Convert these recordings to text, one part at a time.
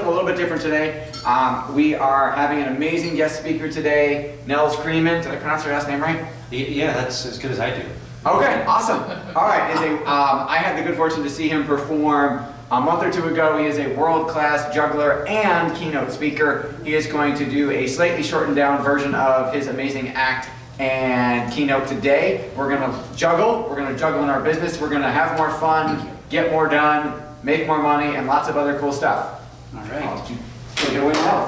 something a little bit different today. We are having an amazing guest speaker today, Nels Creeman. Did I pronounce your last name right? Yeah, that's as good as I do. Okay, awesome. All right, I had the good fortune to see him perform a month or two ago. He is a world-class juggler and keynote speaker. He is going to do a slightly shortened down version of his amazing act and keynote today. We're gonna juggle in our business, we're gonna have more fun, get more done, make more money, and lots of other cool stuff. All right. Take it away now.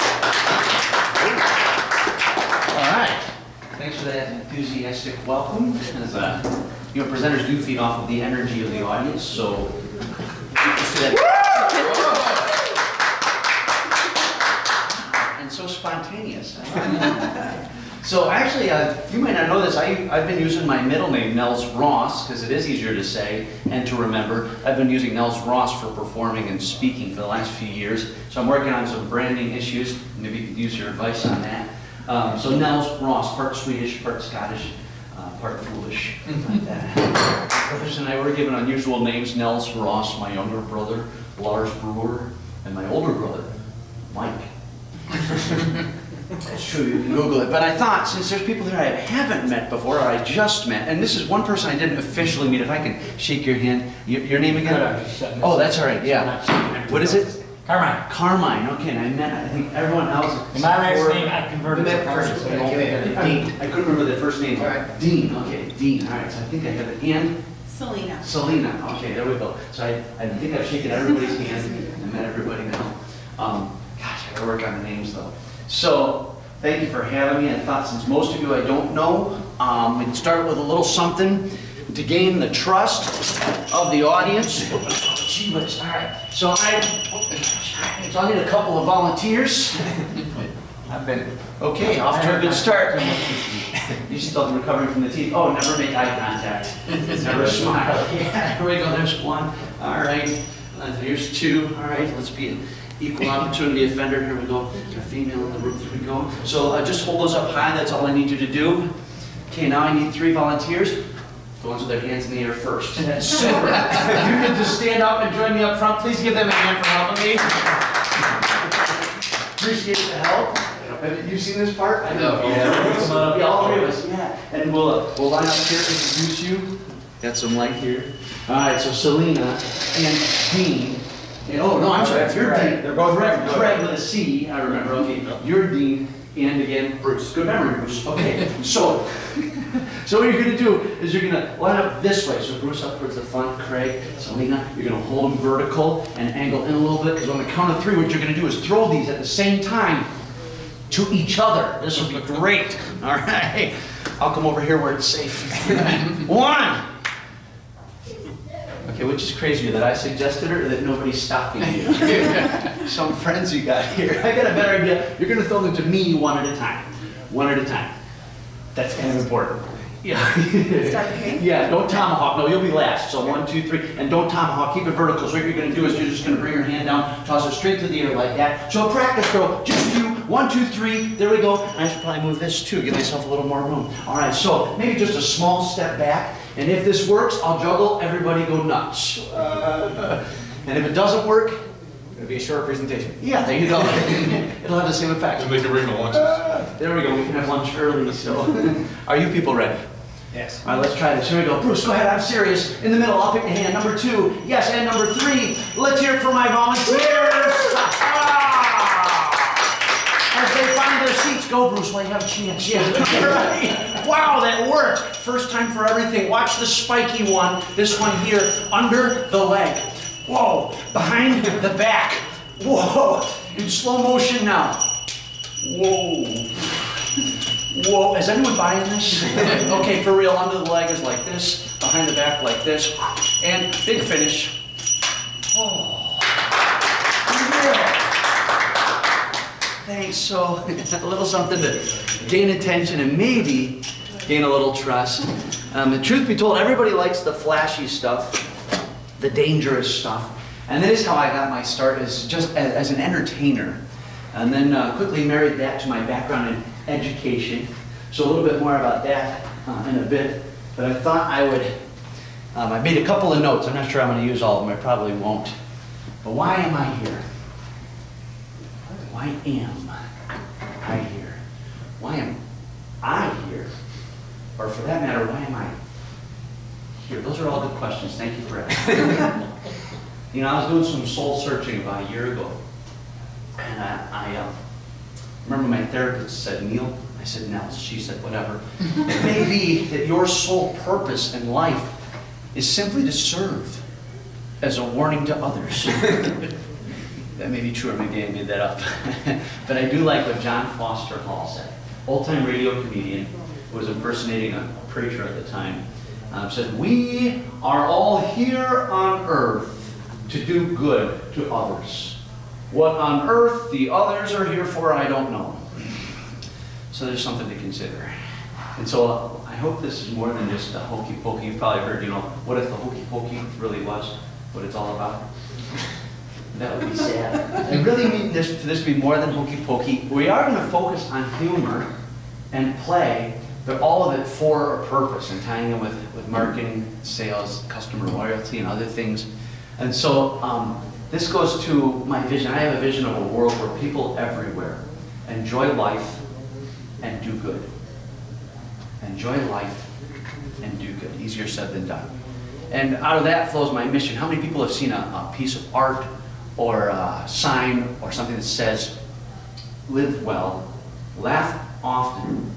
All right. Thanks for that enthusiastic welcome. As presenters do feed off of the energy of the audience, so let's do that. And so spontaneous. So actually, you might not know this, I've been using my middle name, Nels Ross, because it is easier to say and to remember. I've been using Nels Ross for performing and speaking for the last few years. So I'm working on some branding issues. Maybe you could use your advice on that. So Nels Ross, part Swedish, part Scottish, part foolish. Like that. Brothers and I were given unusual names. Nels Ross, my younger brother, Lars Brewer, and my older brother, Mike. It's true, you can Google it. But I thought, since there's people here I haven't met before, or I just met, and this is one person I didn't officially meet, if I can shake your hand. Your name again? Oh, that's all right, yeah. What is it? Carmine. Carmine, okay, and I met, I think, everyone else. My last name, I converted to Carmine. Dean. I couldn't remember the first name. Right. Dean, okay, Dean. All right, so I think I have it. And? Selena. Selena, okay, there we go. So I think I've shaken everybody's hand and met everybody now. Gosh, I gotta work on the names though. So, thank you for having me. I thought since most of you I don't know, we'd start with a little something to gain the trust of the audience. Gee whiz, all right. So I need a couple of volunteers. I've been. Okay, off to a good start. You still recovering from the teeth. Oh, never make eye contact. Never smile. Yeah, here we go, there's one. All right, here's two. All right, let's be an equal opportunity offender. Here we go. A female in the room, here we go. So just hold those up high, that's all I need you to do. Okay, now I need 3 volunteers. The ones with their hands in the air first. That's super. If you could just stand up and join me up front, please give them a hand for helping me. Appreciate the help. Have you seen this part? I know. Yeah, all 3 of us. Yeah. And we'll line up here, introduce you. Got some light here. All right, so Selena and Dean. And, oh, no, I'm sorry. You're Dean. They're both Craig with a C, I remember. Okay. You're Dean. And again, Bruce. Good memory, Bruce. Okay. So what you're going to do is you're going to line up this way. So Bruce up towards the front, Craig, Selena, you're going to hold them vertical and angle in a little bit, because on the count of 3, what you're going to do is throw these at the same time to each other. This will be great. All right. I'll come over here where it's safe. 1. Okay, which is crazier, that I suggested it or that nobody's stopping you? Some friends you got here. I got a better idea. You're going to throw them to me one at a time. One at a time. That's kind of important. Yeah. Start the game? Yeah, don't tomahawk. No, you'll be last. So 1, 2, 3. And don't tomahawk. Keep it vertical. So what you're going to do is you're just going to bring your hand down, toss it straight through the air like that. So practice throw. Just do 1, 2, 3. There we go. I should probably move this too. Give myself a little more room. All right, so maybe just a small step back. And if this works, I'll juggle. Everybody go nuts. And if it doesn't work, It'll be a short presentation. yeah, there you go. It'll have the same effect. And they can bring the lunches. There we go. We can have lunch early. So, are you people ready? Yes. All right, let's try this. Here we go. Bruce, go ahead. I'm serious. In the middle, I'll pick the hand. Number 2. Yes, and number 3. Let's hear it for my volunteers. As they find their seats, go, Bruce, while you have a chance. Yeah. Right. Wow, that worked. First time for everything. Watch the spiky one. This one here, under the leg. Whoa, behind the back. Whoa, in slow motion now. Whoa. Whoa, is anyone buying this? Okay, for real, under the leg is like this, behind the back like this, and big finish. Oh. Yeah. Thanks, so a little something to gain attention and maybe gain a little trust. The truth be told, everybody likes the flashy stuff, the dangerous stuff. And that is how I got my start, as just as an entertainer. And then quickly married that to my background in education. So a little bit more about that in a bit. But I thought I would, I made a couple of notes. I'm not sure I'm going to use all of them. I probably won't. But why am I here? why am I here? Why am I here? Or for that matter, why am I here? Those are all good questions. Thank you for asking. You know, I was doing some soul searching about a year ago. And I remember my therapist said, Neil, I said, Nels. She said, whatever. It may be that your sole purpose in life is simply to serve as a warning to others. That may be true, or maybe I made that up. But I do like what John Foster Hall said. Old-time radio comedian who was impersonating a preacher at the time. Said, we are all here on earth to do good to others. What on earth the others are here for, I don't know. So there's something to consider. And so I hope this is more than just a hokey pokey. You've probably heard, you know, what if the hokey pokey really was what it's all about? That would be sad. I really mean this to be more than hokey pokey. We are going to focus on humor and play, but all of it for a purpose, and tying in with marketing, sales, customer loyalty, and other things. And so this goes to my vision. I have a vision of a world where people everywhere enjoy life and do good. Enjoy life and do good. Easier said than done. And out of that flows my mission. How many people have seen a piece of art or a sign or something that says, live well, laugh often,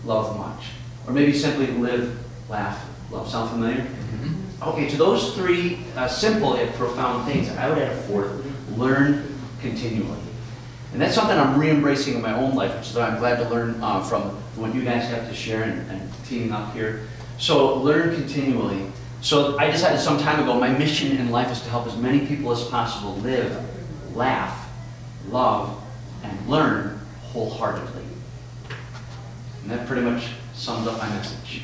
love much? Or maybe simply live, laugh, love. Sound familiar? Mm-hmm. Okay, to those three simple yet profound things, I would add a fourth: learn continually. And that's something I'm re-embracing in my own life, which is I'm glad to learn from what you guys have to share and teaming up here. So learn continually. So I decided some time ago, my mission in life is to help as many people as possible live, laugh, love, and learn wholeheartedly. And that pretty much sums up my message.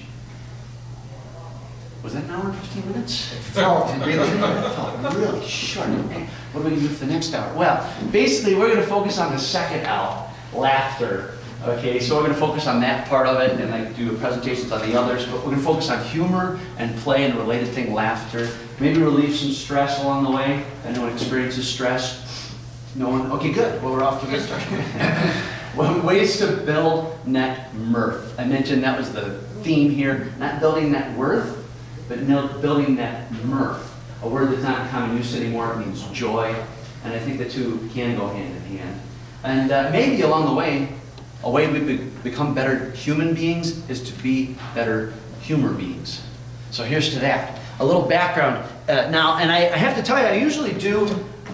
Was that an hour and 15 minutes? It felt really short. Okay. What are we going to do for the next hour? Well, basically we're going to focus on the second L, laughter. Okay, so we're going to focus on that part of it, and I do presentations on the others, but we're going to focus on humor and play and the related thing, laughter. Maybe relieve some stress along the way. Anyone experiences stress? No one? Okay, good. Well, we're off to a good start. Well, ways to build net mirth. I mentioned that was the theme here. Not building net worth, but building net mirth. A word that's not in common use anymore. It means joy. And I think the two can go hand in hand. And maybe along the way, a way we become better human beings is to be better humor beings. So here's to that. A little background now, and I have to tell you, I usually do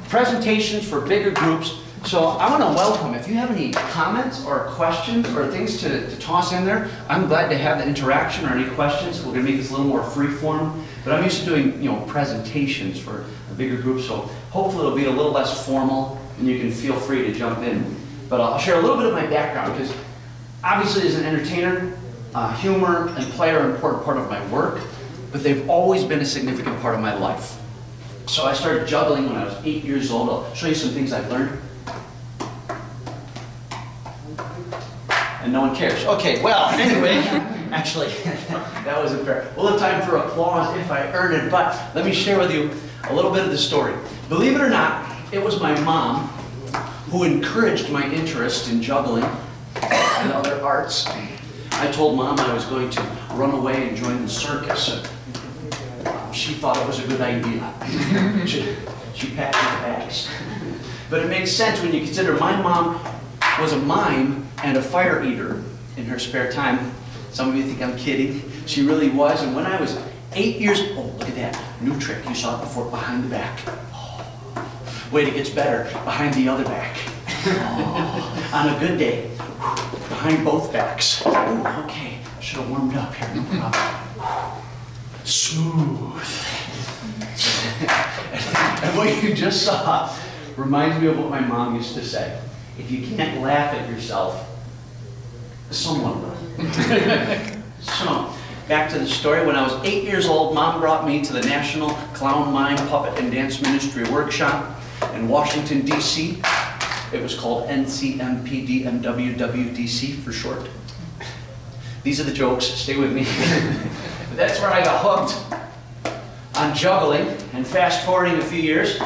presentations for bigger groups. So I want to welcome, if you have any comments or questions or things to toss in there, I'm glad to have the interaction or any questions. We're going to make this a little more free form. But I'm used to doing, you know, presentations for a bigger group, so hopefully it'll be a little less formal and you can feel free to jump in. But I'll share a little bit of my background, because obviously as an entertainer, humor and play are an important part of my work, but they've always been a significant part of my life. So I started juggling when I was 8 years old. I'll show you some things I've learned. And no one cares. Okay, well, anyway, actually, that wasn't fair. We'll have time for applause if I earn it, but let me share with you a little bit of the story. Believe it or not, it was my mom who encouraged my interest in juggling and other arts. I told Mom I was going to run away and join the circus. She thought it was a good idea. She packed my bags. But it makes sense when you consider my mom was a mime and a fire eater in her spare time. Some of you think I'm kidding. She really was. And when I was 8 years old, look at that. New trick. You saw it before, behind the back. Oh. Wait, it gets better. Behind the other back. Oh. On a good day, behind both backs. Ooh, okay. I should have warmed up here. No problem. Smooth. And what you just saw reminds me of what my mom used to say. If you can't laugh at yourself, someone will. So, back to the story. When I was 8 years old, Mom brought me to the National Clown Mime Puppet and Dance Ministry Workshop in Washington, D.C. It was called NCMPDMWWDC for short. These are the jokes. Stay with me. That's where I got hooked on juggling. And fast forwarding a few years,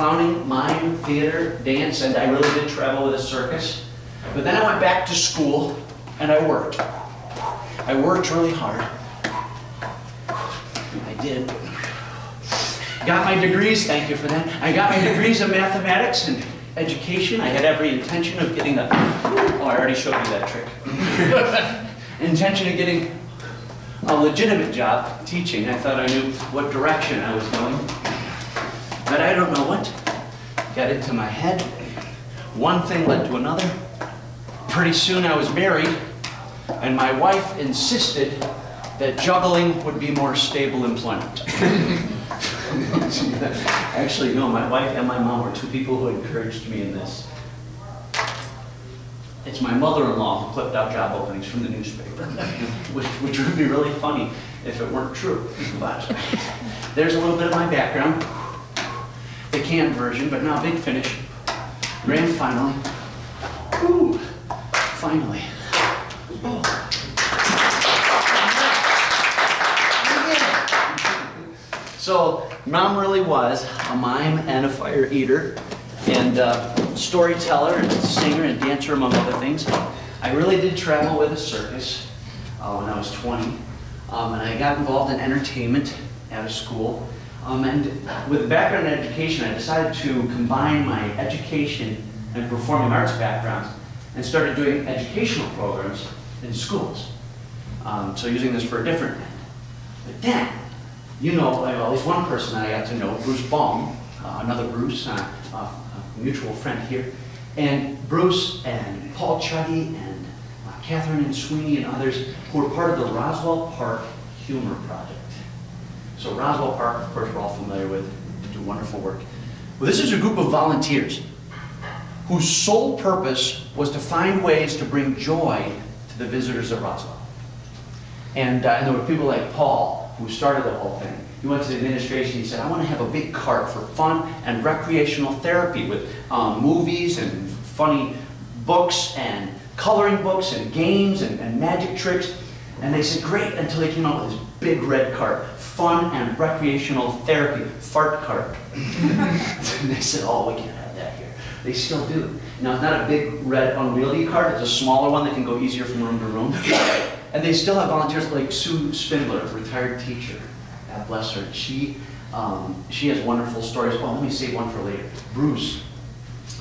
clowning, mime, theater, dance, and I really did travel with a circus. But then I went back to school and I worked. I worked really hard. I did. Got my degrees, thank you for that. I got my degrees in mathematics and education. I had every intention of getting a, oh, I already showed you that trick. Intention of getting a legitimate job teaching. I thought I knew what direction I was going. But I don't know what got into my head. One thing led to another. Pretty soon I was married, and my wife insisted that juggling would be more stable employment. Actually, no, my wife and my mom were two people who encouraged me in this. It's my mother-in-law who clipped out job openings from the newspaper, which would be really funny if it weren't true. But there's a little bit of my background. The canned version, but now big finish. Grand finale. Ooh, finally. Oh. So, Mom really was a mime and a fire eater, and storyteller, and singer, and dancer, among other things. I really did travel with a circus when I was 20, and I got involved in entertainment at a school. And with a background in education, I decided to combine my education and performing arts backgrounds and started doing educational programs in schools. So using this for a different end. But then, you know, at least one person I got to know, Bruce Baum, another Bruce, a mutual friend here. And Bruce and Paul Chuggy and Catherine and Sweeney and others who were part of the Roswell Park Humor Project. So Roswell Park, of course, we're all familiar with, do wonderful work. Well, this is a group of volunteers whose sole purpose was to find ways to bring joy to the visitors of Roswell. And there were people like Paul, who started the whole thing. He went to the administration, he said, I want to have a big cart for fun and recreational therapy with movies and funny books and coloring books and games and magic tricks. And they said, great, until they came out with this big red cart, fun and recreational therapy, fart cart. And they said, oh, we can't have that here. They still do. Now, it's not a big red unwieldy cart, it's a smaller one that can go easier from room to room. And they still have volunteers like Sue Spindler, a retired teacher. God bless her. She has wonderful stories. Oh, let me save one for later. Bruce,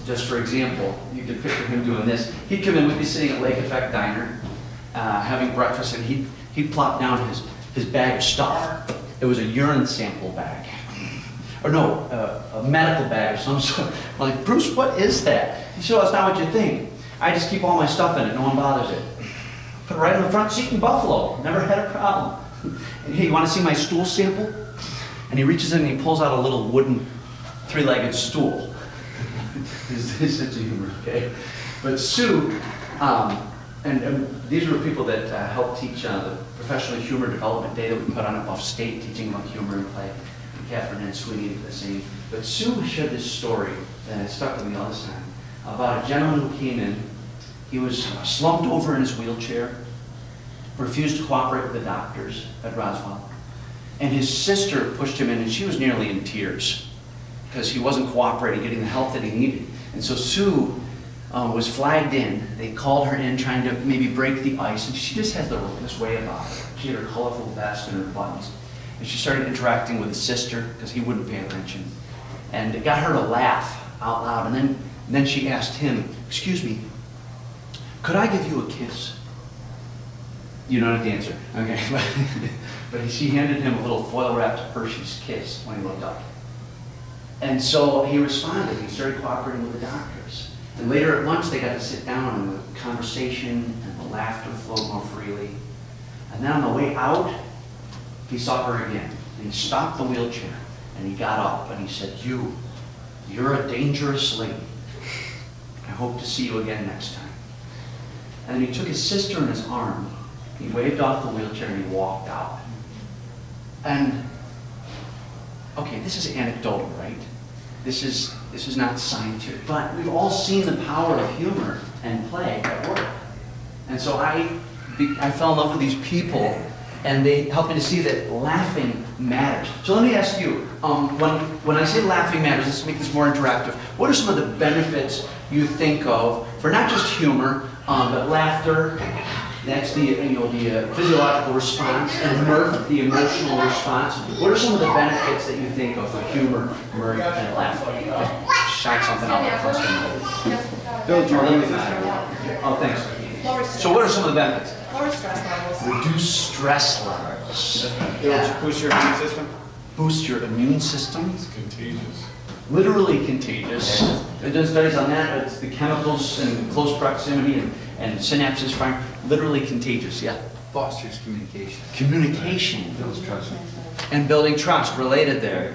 just for example, you can picture him doing this. He'd come in, we'd be sitting at Lake Effect Diner, having breakfast, and he'd plop down his bag of stuff. It was a urine sample bag. Or no, a medical bag of some sort. I'm like, Bruce, what is that? He said, well, it's not what you think. I just keep all my stuff in it, no one bothers it. Put it right in the front seat in Buffalo. Never had a problem. And hey, you want to see my stool sample? And he reaches in and he pulls out a little wooden three-legged stool. His sense of humor, okay? But Sue, and these were people that helped teach the Professional Humor Development Day that we put on at Buff State, teaching about humor and play. And Catherine and Sweeney did the same. But Sue shared this story that stuck with me all this time about a gentleman who came in. He was slumped over in his wheelchair, refused to cooperate with the doctors at Roswell. And his sister pushed him in, and she was nearly in tears because he wasn't cooperating, getting the help that he needed. And so Sue was flagged in. They called her in, trying to maybe break the ice, and she just has this way about her. She had her colorful vest and her buttons. And she started interacting with his sister because he wouldn't pay attention. And it got her to laugh out loud. And then she asked him, excuse me, could I give you a kiss? You don't have to answer, okay. But she handed him a little foil-wrapped Hershey's kiss when he looked up. And so he responded. He started cooperating with the doctors. And later at lunch, they got to sit down, and the conversation and the laughter flowed more freely. And then on the way out, he saw her again. And he stopped the wheelchair, and he got up, and he said, you're a dangerous lady. I hope to see you again next time. And then he took his sister in his arm, he waved off the wheelchair, and he walked out. And, okay, this is anecdotal, right? This is not scientific, but we've all seen the power of humor and play at work. And so I fell in love with these people, and they helped me to see that laughing matters. So let me ask you, when I say laughing matters, let's make this more interactive. What are some of the benefits you think of for not just humor, but laughter? That's the physiological response, and mirth, the emotional response. What are some of the benefits that you think of for humor, mirth, and laughter? Just shout something out of the Build your Oh, thanks. So what are some of the benefits? Lower stress levels. Reduce stress levels. Boost your immune system. Boost your immune system. It's contagious. Literally contagious. They've done studies on that. It's the chemicals in close proximity and synapses firing. Literally contagious, yeah. Fosters communication. Communication. Builds trust. And building trust related there.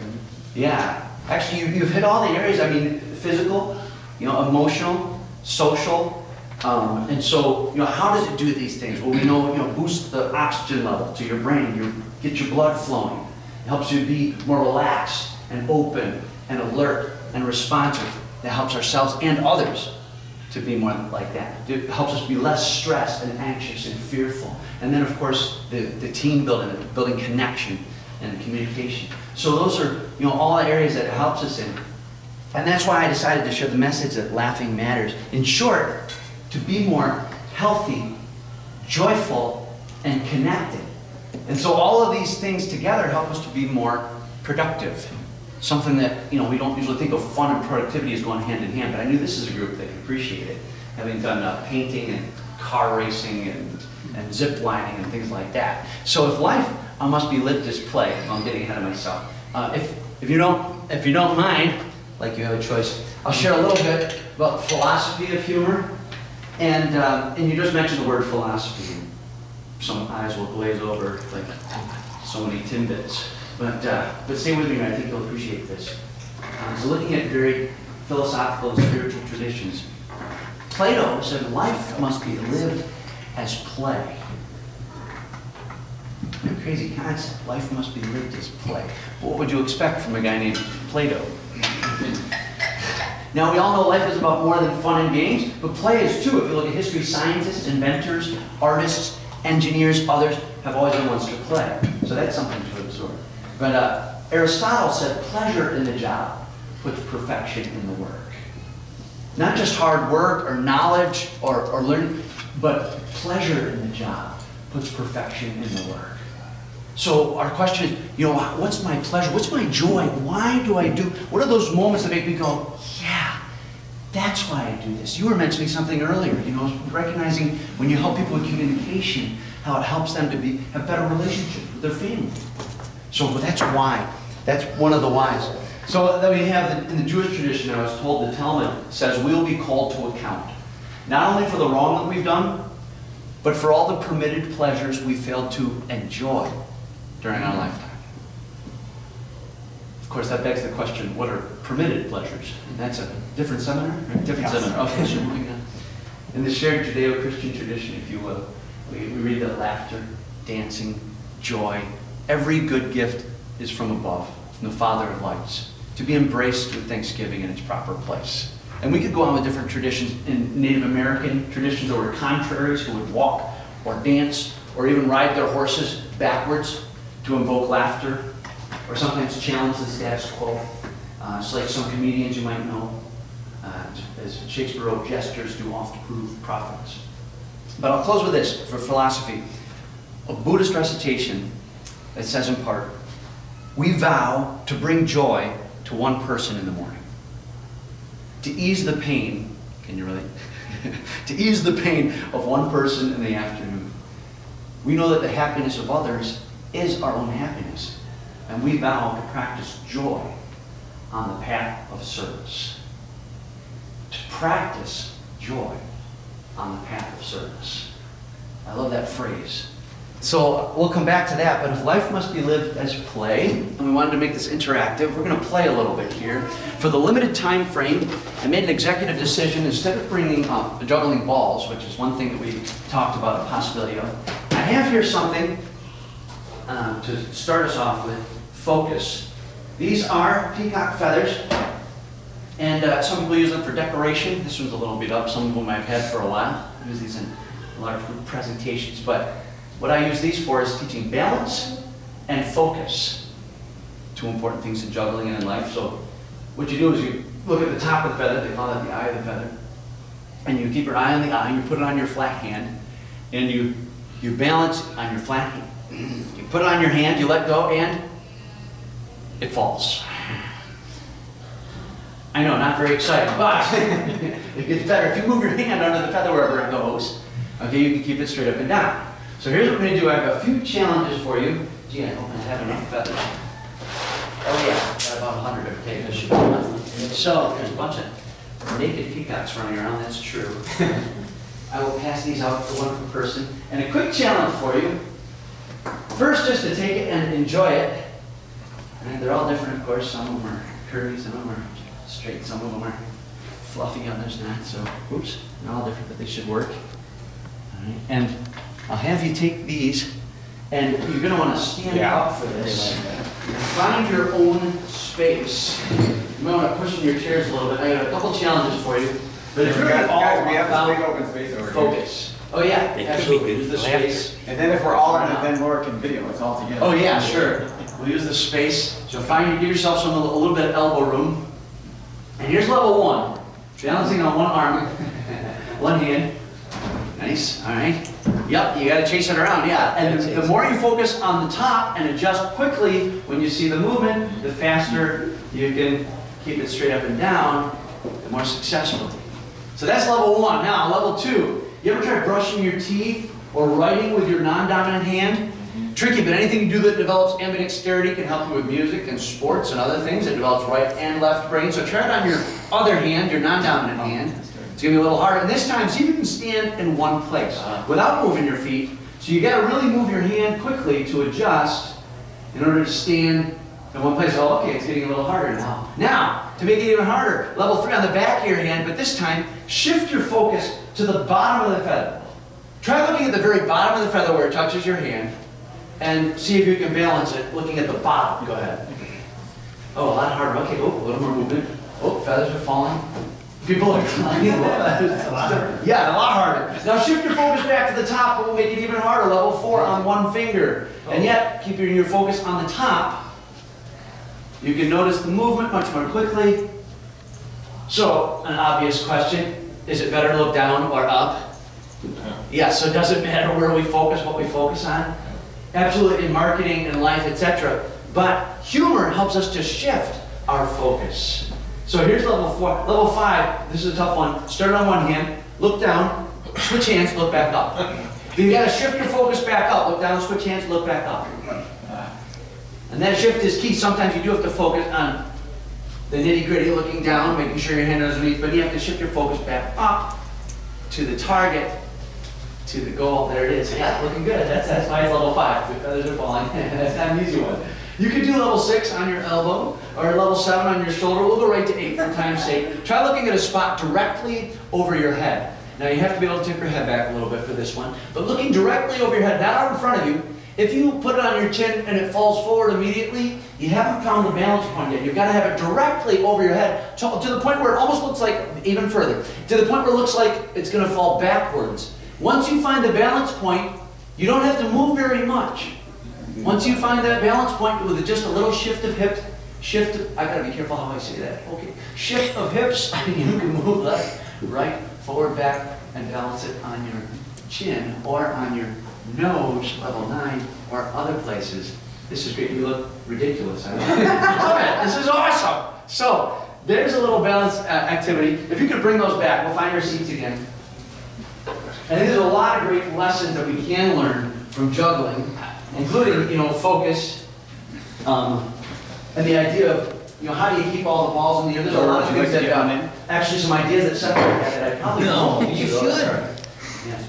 Yeah. Actually, you've hit all the areas. I mean, physical, emotional, social. And so, how does it do these things? Well, we know, boost the oxygen level to your brain. Get your blood flowing. It helps you be more relaxed and open and alert and responsive. That helps ourselves and others to be more like that. It helps us be less stressed and anxious and fearful. And then, of course, the team building connection and communication. So those are, all the areas that it helps us in. And that's why I decided to share the message that laughing matters. In short, to be more healthy, joyful, and connected. And so all of these things together help us to be more productive. Something that, we don't usually think of fun and productivity as going hand in hand, but I knew this is a group that could appreciate it. Having done painting and car racing and zip lining and things like that. So if life must be lived as play, I'm getting ahead of myself. If you don't mind, like you have a choice, I'll share a little bit about the philosophy of humor. And you just mentioned the word philosophy. Some eyes will glaze over like so many Timbits. But stay with me, I think you'll appreciate this. So looking at very philosophical and spiritual traditions, Plato said life must be lived as play. A crazy concept. Life must be lived as play. What would you expect from a guy named Plato? Now, we all know life is about more than fun and games, but play is too. If you look at history, scientists, inventors, artists, engineers, others have always been ones to play. So that's something to absorb. But Aristotle said pleasure in the job puts perfection in the work. Not just hard work or knowledge or learning, but pleasure in the job puts perfection in the work. So our question is, what's my pleasure? What's my joy? Why do I do? What are those moments that make me go, yeah, that's why I do this? You were mentioning something earlier, recognizing when you help people with communication, how it helps them to have better relationships with their family. So that's why. That's one of the whys. So then we have, in the Jewish tradition, I was told the Talmud says we'll be called to account. Not only for the wrong that we've done, but for all the permitted pleasures we failed to enjoy during our lifetime. Of course, that begs the question, what are permitted pleasures? And that's a different seminar? Different seminar. Okay, so moving on. In the shared Judeo-Christian tradition, if you will, we read that laughter, dancing, joy, every good gift is from above, from the Father of lights, to be embraced with thanksgiving in its proper place. And we could go on with different traditions. In Native American traditions, there were contraries who would walk or dance or even ride their horses backwards to invoke laughter, or sometimes challenge the status quo. It's like some comedians you might know, as Shakespeare wrote, jesters do oft prove prophets. But I'll close with this for philosophy. A Buddhist recitation that says in part, we vow to bring joy to one person in the morning. To ease the pain, can you relate? To ease the pain of one person in the afternoon. We know that the happiness of others is our own happiness. And we vow to practice joy on the path of service. To practice joy on the path of service. I love that phrase. So we'll come back to that, but if life must be lived as play, and we wanted to make this interactive, we're going to play a little bit here. For the limited time frame, I made an executive decision, instead of bringing up juggling balls, which is one thing that we talked about a possibility of, I have here something to start us off with, focus. These are peacock feathers, and some people use them for decoration. This one's a little beat up, some of them I've had for a while. I use these in large group presentations, but what I use these for is teaching balance and focus. two important things in juggling and in life. So what you do is you look at the top of the feather, they call that the eye of the feather, and you keep your eye on the eye, you put it on your flat hand, and you balance on your flat hand. You put it on your hand, you let go, and it falls. I know, not very exciting, but it gets better. If you move your hand under the feather wherever it goes, okay, you can keep it straight up and down. So here's what we're going to do. I have a few challenges for you. Gee, I hope I have enough feathers. Oh yeah, got about 100 of okay, that should be enough. So there's a bunch of naked peacocks running around, that's true. I will pass these out for one per person. And a quick challenge for you. First, just to take it and enjoy it. And they're all different, of course. Some of them are curvy, some of them are straight, some of them are fluffy, others not. So, whoops, they're all different, but they should work. All right. And I'll have you take these, and you're going to want to stand up for this. Find your own space. You might want to push in your chairs a little bit. I got a couple challenges for you. But it's really all guys, we have about this big open space over focus. Oh yeah, absolutely. Use the space. And then if we're all in it, then Laura can video us all together. Oh yeah, sure. We'll use the space. So give yourself a little bit of elbow room. And here's level 1. Balancing on one arm, one hand. Nice, all right. Yep, you gotta chase it around, yeah. And the more you focus on the top and adjust quickly when you see the movement, the faster you can keep it straight up and down, the more successful. So that's level 1. Now, level 2. You ever try brushing your teeth or writing with your non-dominant hand? Tricky, but anything you do that develops ambidexterity can help you with music and sports and other things. It develops right and left brain. So try it on your other hand, your non-dominant hand. It's going to be a little harder. And this time, see if you can stand in one place without moving your feet. So you got to really move your hand quickly to adjust in order to stand in one place. Oh, okay, it's getting a little harder now. Now, to make it even harder, level 3 on the back of your hand, but this time, shift your focus to the bottom of the feather. Try looking at the very bottom of the feather where it touches your hand, and see if you can balance it looking at the bottom. Go ahead. Oh, a lot harder. Okay, oh, a little more movement. Oh, feathers are falling. People are trying. Yeah, a lot harder. Now shift your focus back to the top, but we'll make it even harder. Level 4 on one finger. And yet, keeping your focus on the top, you can notice the movement much more quickly. So, an obvious question, is it better to look down or up? Yeah, so does it matter where we focus, what we focus on? Absolutely, in marketing and life, etc. But humor helps us to shift our focus. So here's level 4. Level 5, this is a tough one. Start on one hand, look down, switch hands, look back up. You gotta shift your focus back up. Look down, switch hands, look back up. And that shift is key. Sometimes you do have to focus on the nitty-gritty, looking down, making sure your hand is underneath, but you have to shift your focus back up to the target, to the goal. There it is. Yeah, looking good. That's nice. Level 5. The feathers are falling. That's not an easy one. You can do level 6 on your elbow, or level 7 on your shoulder. We'll go right to 8 for time's sake. Try looking at a spot directly over your head. Now you have to be able to tip your head back a little bit for this one, but looking directly over your head, not out in front of you. If you put it on your chin and it falls forward immediately, you haven't found the balance point yet. You've got to have it directly over your head to the point where it almost looks like, even further, to the point where it looks like it's going to fall backwards. Once you find the balance point, you don't have to move very much. Once you find that balance point with just a little shift of hips, I gotta be careful how I say that. Okay, shift of hips, you can move left, right, forward, back, and balance it on your chin or on your nose, level 9, or other places. This is great. You look ridiculous. I love it. This is awesome. So there's a little balance activity. If you could bring those back, we'll find your seats again. And there's a lot of great lessons that we can learn from juggling, including, focus, and the idea of, how do you keep all the balls in the air? There's a lot of things that, actually some ideas that separate that I probably don't. You should. Yeah.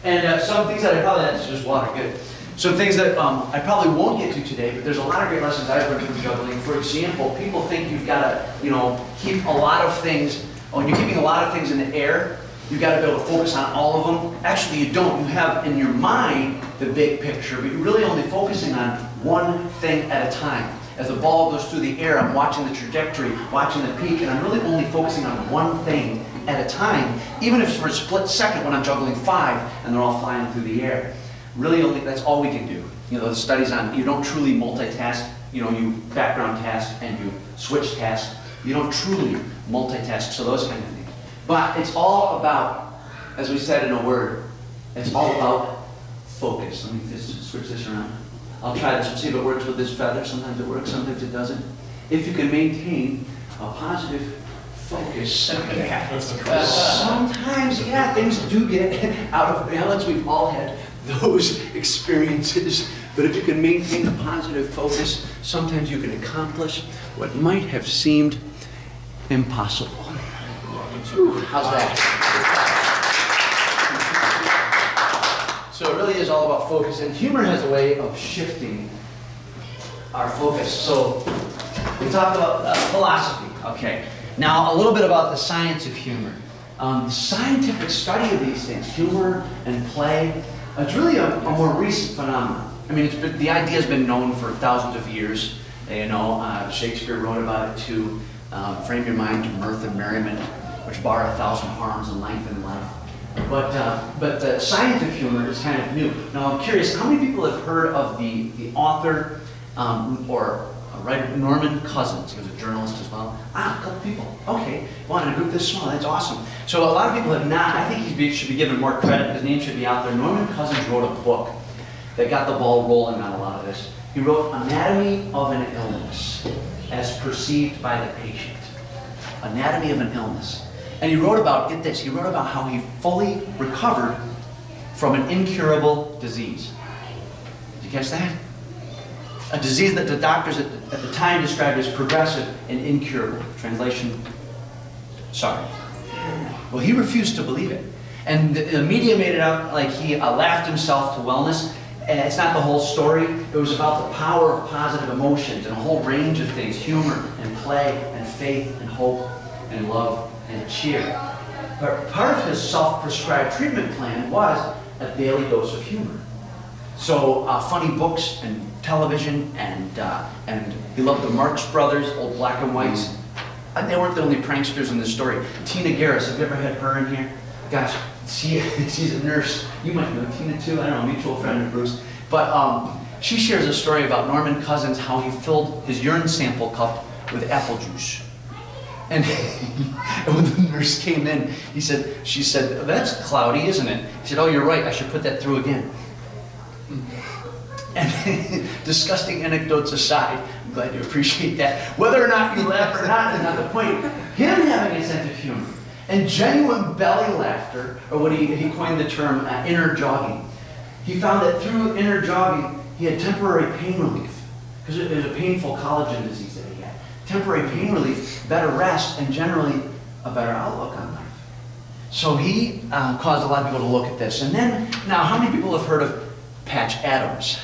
And some things that I probably, that's just water, good. Some things that I probably won't get to today, but there's a lot of great lessons I've learned from juggling. For example, people think you've got to, keep a lot of things, when you're keeping a lot of things in the air, you've got to be able to focus on all of them. Actually, you don't. You have in your mind the big picture, but you're really only focusing on one thing at a time. As the ball goes through the air, I'm watching the trajectory, watching the peak, and I'm really only focusing on one thing at a time, even if it's for a split second when I'm juggling 5 and they're all flying through the air. Really only, that's all we can do. The studies on, you don't truly multitask you know, you background task and you switch tasks. You don't truly multitask, so those kind of things. But it's all about, as we said in a word, it's all about focus. Let me just switch this around. I'll try this and see if it works with this feather. Sometimes it works, sometimes it doesn't. If you can maintain a positive focus, sometimes, yeah, things do get out of balance. We've all had those experiences. But if you can maintain a positive focus, sometimes you can accomplish what might have seemed impossible. Whew, how's that? So it really is all about focus, and humor has a way of shifting our focus. So we talked about philosophy, okay. Now a little bit about the science of humor. The scientific study of these things, humor and play, it's really a more recent phenomenon. I mean, the idea has been known for thousands of years. You know, Shakespeare wrote about it too. Frame your mind to mirth and merriment, which bar 1,000 harms and lengthen life. But the science of humor is kind of new. Now, I'm curious, how many people have heard of the author or writer Norman Cousins? He was a journalist as well. Ah, a couple people. Okay, well, in a group this small, that's awesome. So a lot of people have not. I think he should be given more credit. His name should be out there. Norman Cousins wrote a book that got the ball rolling on a lot of this. He wrote Anatomy of an Illness as Perceived by the Patient. Anatomy of an Illness. And he wrote about, get this, he wrote about how he fully recovered from an incurable disease. Did you catch that? A disease that the doctors at the time described as progressive and incurable. Translation, sorry. Well, he refused to believe it. And the media made it out like he laughed himself to wellness. And it's not the whole story. It was about the power of positive emotions and a whole range of things, humor and play and faith and hope and love and cheer. But part of his self-prescribed treatment plan was a daily dose of humor. So funny books and television, and he loved the Marx Brothers, old black and whites. And they weren't the only pranksters in this story. Tina Garris, have you ever had her in here? Gosh, she's a nurse. You might know Tina too. I don't know, mutual friend of Bruce. But she shares a story about Norman Cousins, how he filled his urine sample cup with apple juice. And when the nurse came in, she said, "That's cloudy, isn't it?" He said, "Oh, you're right. I should put that through again." And disgusting anecdotes aside, I'm glad you appreciate that. Whether or not you laugh or not is not the point. Him having a sense of humor and genuine belly laughter, or what he coined the term inner jogging. He found that through inner jogging, he had temporary pain relief, because it was a painful collagen disease that he had. Temporary pain relief, better rest, and generally a better outlook on life. So he caused a lot of people to look at this. And then, now, how many people have heard of Patch Adams?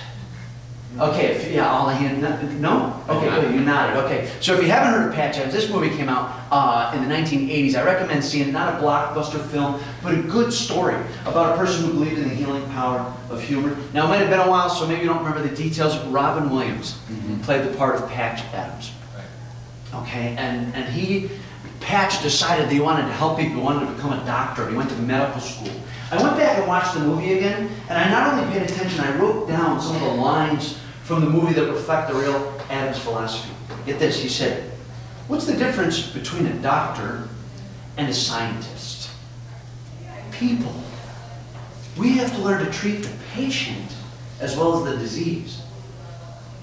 Okay, yeah, all the hand, no? Okay, good, you nodded, okay. So if you haven't heard of Patch Adams, this movie came out in the 1980s. I recommend seeing it, not a blockbuster film, but a good story about a person who believed in the healing power of humor. Now, it might have been a while, so maybe you don't remember the details. Robin Williams played the part of Patch Adams. Okay, and Patch decided that he wanted to help people, he wanted to become a doctor. He went to medical school. I went back and watched the movie again, and I not only paid attention, I wrote down some of the lines from the movie that reflect the real Adams philosophy. Get this, he said, "What's the difference between a doctor and a scientist? People. We have to learn to treat the patient as well as the disease."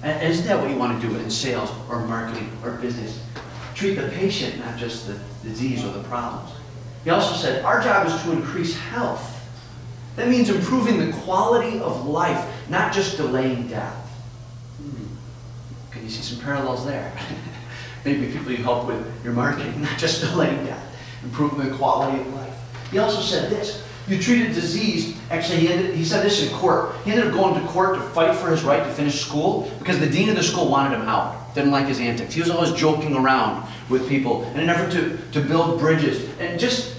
And isn't that what you want to do in sales or marketing or business? Treat the patient, not just the disease or the problems. He also said, our job is to increase health. That means improving the quality of life, not just delaying death. Can you see some parallels there? Maybe people you help with your marketing, not just delaying death, improving the quality of life. He also said this, you treat a disease, actually he said this in court. He ended up going to court to fight for his right to finish school because the dean of the school wanted him out. Didn't like his antics. He was always joking around with people in an effort to build bridges and just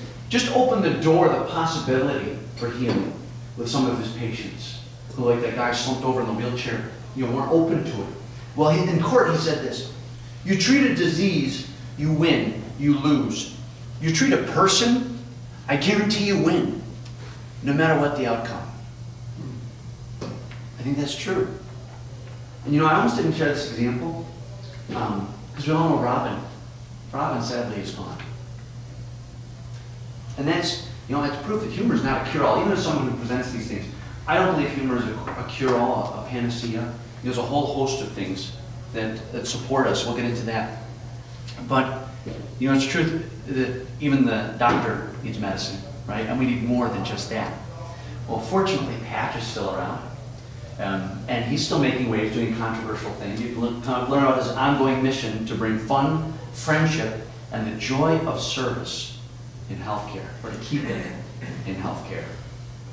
open the door, the possibility for healing with some of his patients who, like that guy slumped over in the wheelchair, weren't open to it. Well, in court he said this, you treat a disease, you win, you lose. You treat a person, I guarantee you win, no matter what the outcome. I think that's true. And I almost didn't share this example, because we all know Robin. Robin sadly is gone. And that's, that's proof that humor is not a cure-all. Even as someone who presents these things, I don't believe humor is a cure-all, a panacea. There's a whole host of things that support us. We'll get into that. But, it's true that even the doctor needs medicine, right? And we need more than just that. Well, fortunately, Patch is still around. And he's still making waves, doing controversial things. You can kind of learn about his ongoing mission to bring fun, friendship, and the joy of service in healthcare, or to keep it in healthcare.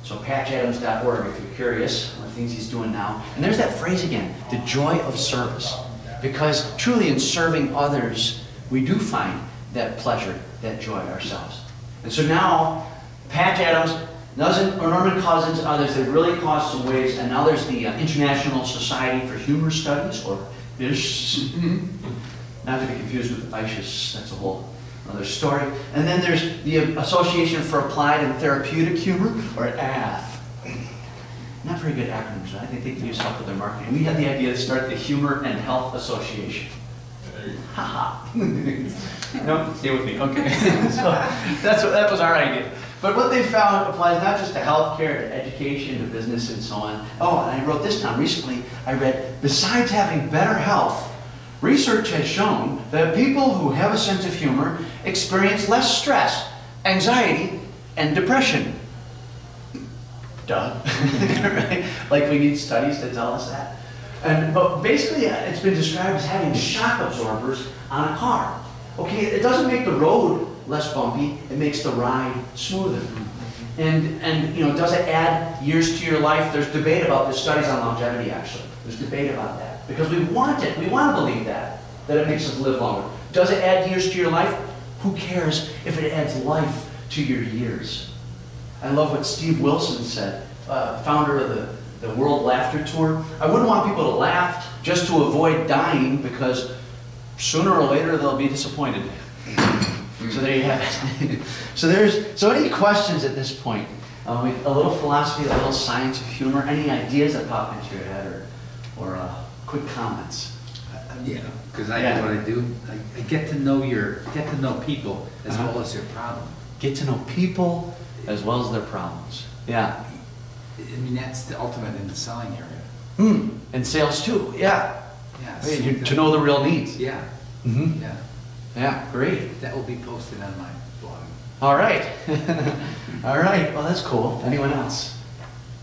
So patchadams.org if you're curious what things he's doing now. And there's that phrase again, the joy of service. Because truly in serving others, we do find that pleasure, that joy ourselves. And so now, Patch Adams, Norman Cousins and others, they've really caused some waves, and now there's the International Society for Humor Studies, or ISH. Not to be confused with ISIS, that's a whole other story. And then there's the Association for Applied and Therapeutic Humor, or ATH. Not very good acronyms, but I think they can use help with their marketing. We had the idea to start the Humor and Health Association. Haha. No, stay with me. Okay. So that was our idea. But what they found applies not just to healthcare, to education, to business, and so on. Oh, and I wrote this down recently. I read, besides having better health, research has shown that people who have a sense of humor experience less stress, anxiety, and depression. Duh. Right? Like we need studies to tell us that. But basically, it's been described as having shock absorbers on a car. Okay, it doesn't make the road less bumpy, it makes the ride smoother. And does it add years to your life? There's debate about this. Studies on longevity, actually. There's debate about that. Because we want it. We want to believe that it makes us live longer. Does it add years to your life? Who cares if it adds life to your years? I love what Steve Wilson said, founder of the World Laughter Tour. I wouldn't want people to laugh just to avoid dying, because sooner or later they'll be disappointed. So there you have it. So any questions at this point? A little philosophy, a little science of humor. Any ideas that pop into your head, or quick comments? Yeah, because what I do, I get to know people as well as their problem. Get to know people as well as their problems. Yeah. I mean, that's the ultimate in the selling area. And sales too. Yeah. Yeah. To know the real needs. Yeah. Mm-hmm. Yeah. Yeah. Great. That will be posted on my blog. All right. All right. Well, that's cool. Anyone else?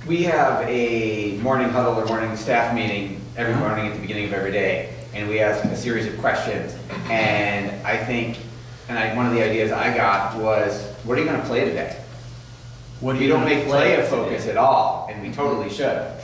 We have a morning huddle or morning staff meeting every morning at the beginning of every day, and we ask a series of questions. And I think, one of the ideas I got was, what are you going to play today? You don't make play a focus at all, and we totally should.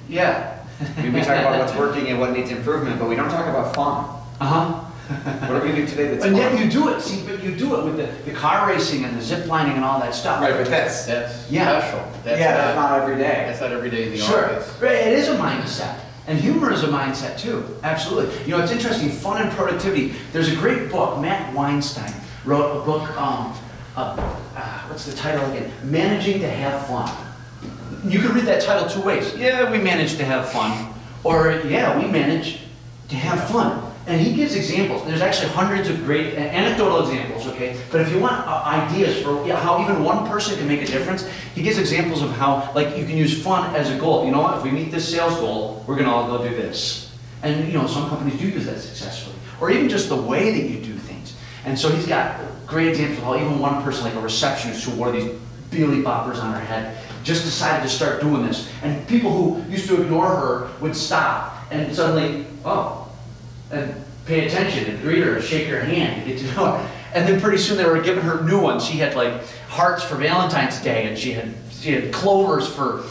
Yeah. We talk about what's working and what needs improvement, but we don't talk about fun. What are we going to do today that's fun? And yet you do it. See, but you do it with the car racing and the zip lining and all that stuff. Right, but that's special. that's not every day. That's not every day in the Sure. office. Right, it is a mindset. And humor is a mindset too. Absolutely. It's interesting, fun and productivity. There's a great book. Matt Weinstein wrote a book, what's the title again? Managing to Have Fun. You could read that title two ways. Yeah, we managed to have fun. Or, yeah, we managed to have fun. And he gives examples. There's actually hundreds of great anecdotal examples, okay? But if you want ideas for how even one person can make a difference, he gives examples of how, like, you can use fun as a goal. You know what? If we meet this sales goal, we're going to all go do this. And, some companies do use that successfully. Or even just the way that you do things. And so he's got great examples of how even one person, like a receptionist who wore these beely boppers on her head, just decided to start doing this. And people who used to ignore her would stop and suddenly, and pay attention and greet her and shake her hand and get to know her. And then pretty soon they were giving her new ones. She had like hearts for Valentine's Day, and she had clovers for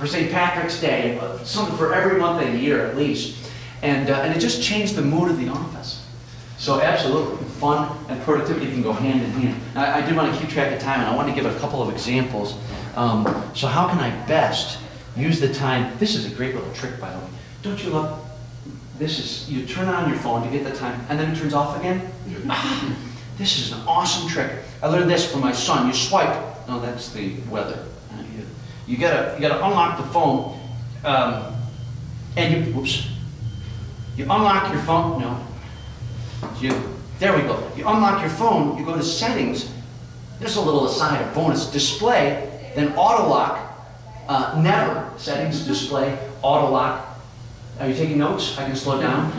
St. Patrick's Day, something for every month of the year at least. And it just changed the mood of the office. So absolutely, fun and productivity can go hand in hand. I did want to keep track of time, and I want to give a couple of examples. So how can I best use the time? This is a great little trick, by the way. Don't you love? You turn on your phone to get the time, and then it turns off again. This is an awesome trick. I learned this from my son. You swipe. No, that's the weather. You gotta unlock the phone, and you. Whoops. You unlock your phone, no. There we go. You unlock your phone, you go to settings. There's a little aside, a bonus, display, then auto lock, never, settings, display, auto lock. Are you taking notes? I can slow down.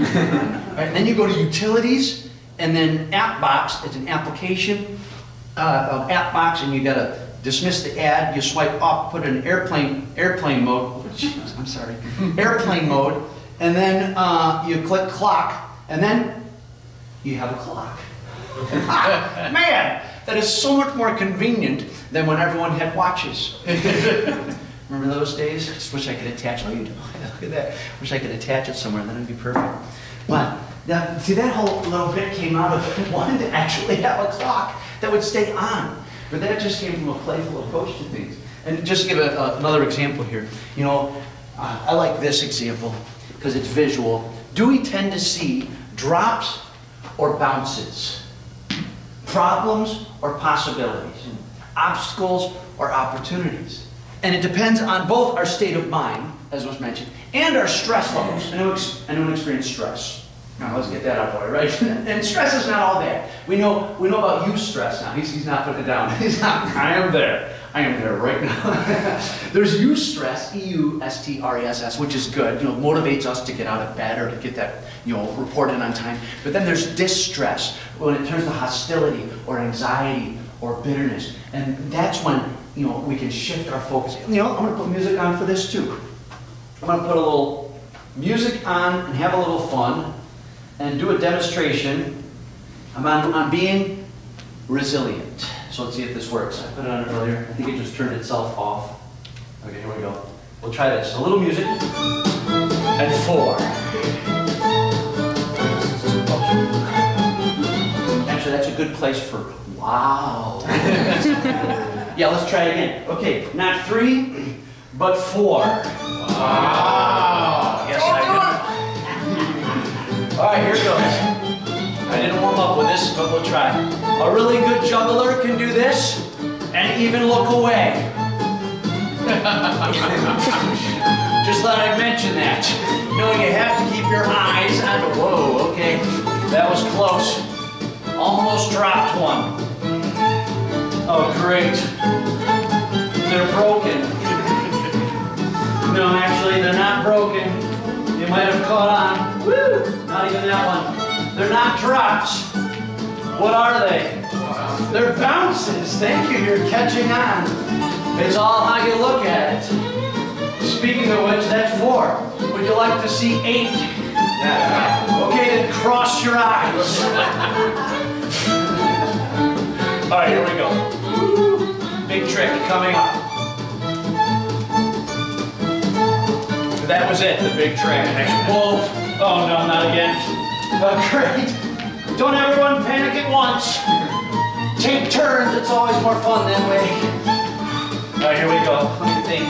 Right, then you go to utilities, and then app box, it's an application of app box, and you gotta dismiss the ad, you swipe up, put it in airplane mode, I'm sorry, airplane mode, and then you click clock, and then you have a clock. Man, that is so much more convenient than when everyone had watches. Remember those days? I just wish I could attach, oh you do, look at that. Wish I could attach it somewhere, then it'd be perfect. But, now, see that whole little bit came out of wanting to actually have a clock that would stay on. But that just came from a playful approach to things. And just to give another example here, you know, I like this example because it's visual. Do we tend to see drops or bounces? Problems or possibilities? Obstacles or opportunities? And it depends on both our state of mind, as was mentioned, and our stress levels. Anyone experience stress? Now let's get that out of the way, right? And stress is not all bad. We know about eustress now. He's not putting it down. He's not. I am there. I am there right now. There's eustress, E-U-S-T-R-E-S-S, which is good. You know, motivates us to get out of bed or to get that, you know, report in on time. But then there's distress when it turns to hostility or anxiety or bitterness, and that's when, you know, we can shift our focus. You know, I'm going to put music on for this too. I'm going to put a little music on and have a little fun and do a demonstration on being resilient. So let's see if this works. I put it on earlier. I think it just turned itself off. Okay, here we go. We'll try this. A little music. And 4. Actually, that's a good place for wow. Yeah, let's try it again. Okay, not 3, but 4. Wow. Yes, all right, here it goes. I didn't warm up with this, but we'll try. A really good juggler can do this and even look away. Just thought I'd mention that. No, you have to keep your eyes on. Whoa, okay. That was close. Almost dropped one. Oh, great. They're broken. No, actually, they're not broken. You might have caught on. Woo! Not even that one. They're not drops. What are they? They're bounces. Thank you. You're catching on. It's all how you look at it. Speaking of which, that's 4. Would you like to see 8? Yeah. Okay, then cross your eyes. All right, here we go. Big trick coming up. That was it, the big trick. Whoa. Oh no, not again. Oh, great. Don't everyone panic at once. Take turns, it's always more fun that way. All right, here we go. Let me think.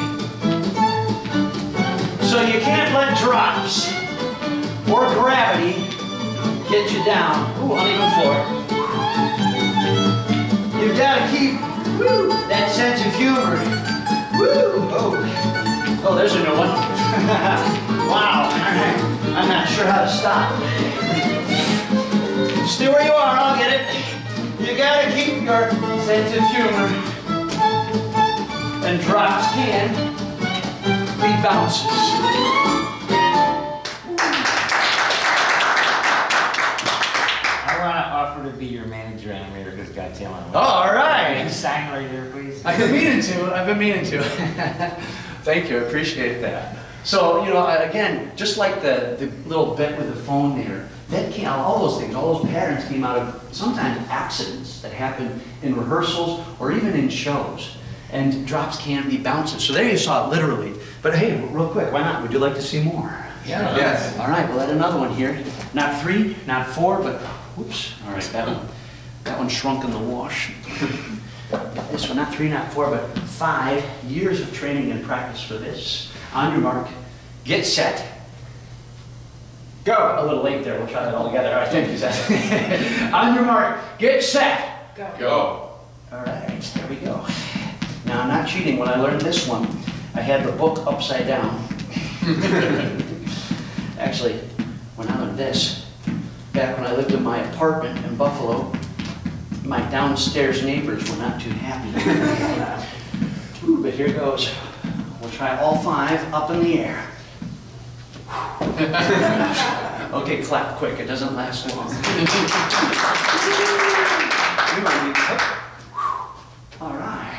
So you can't let drops or gravity get you down. Ooh, uneven floor. You've got to keep that sense of humor. Woo! Oh, there's a new one. Wow. I'm not sure how to stop. Stay where you are, I'll get it. You gotta keep your sense of humor. And drops can be bounces. I want to offer to be your manager on America's Got Talent. Oh, all right. Sign right there, please. I've been meaning to. Thank you, I appreciate that. So, you know, again, just like the little bit with the phone there, that came, all those things, all those patterns came out of sometimes accidents that happen in rehearsals or even in shows. And drops can be bounces. So there you saw it literally. But hey, real quick, why not? Would you like to see more? Yeah. Yes. All right, we'll add another one here. Not 3, not 4, but whoops. All right, that one shrunk in the wash. This one, not 3, not 4, but 5 years of training and practice for this. On your mark, get set, go. A little late there, we'll try that all together. All right, thank you, Seth. On your mark, get set, Go. All right, there we go. Now, I'm not cheating. When I learned this one, I had the book upside down. Actually, when I was this. Back when I lived in my apartment in Buffalo, my downstairs neighbors were not too happy. Ooh, but here goes. We'll try all 5 up in the air. Okay, clap quick. It doesn't last long. You might need to. All right.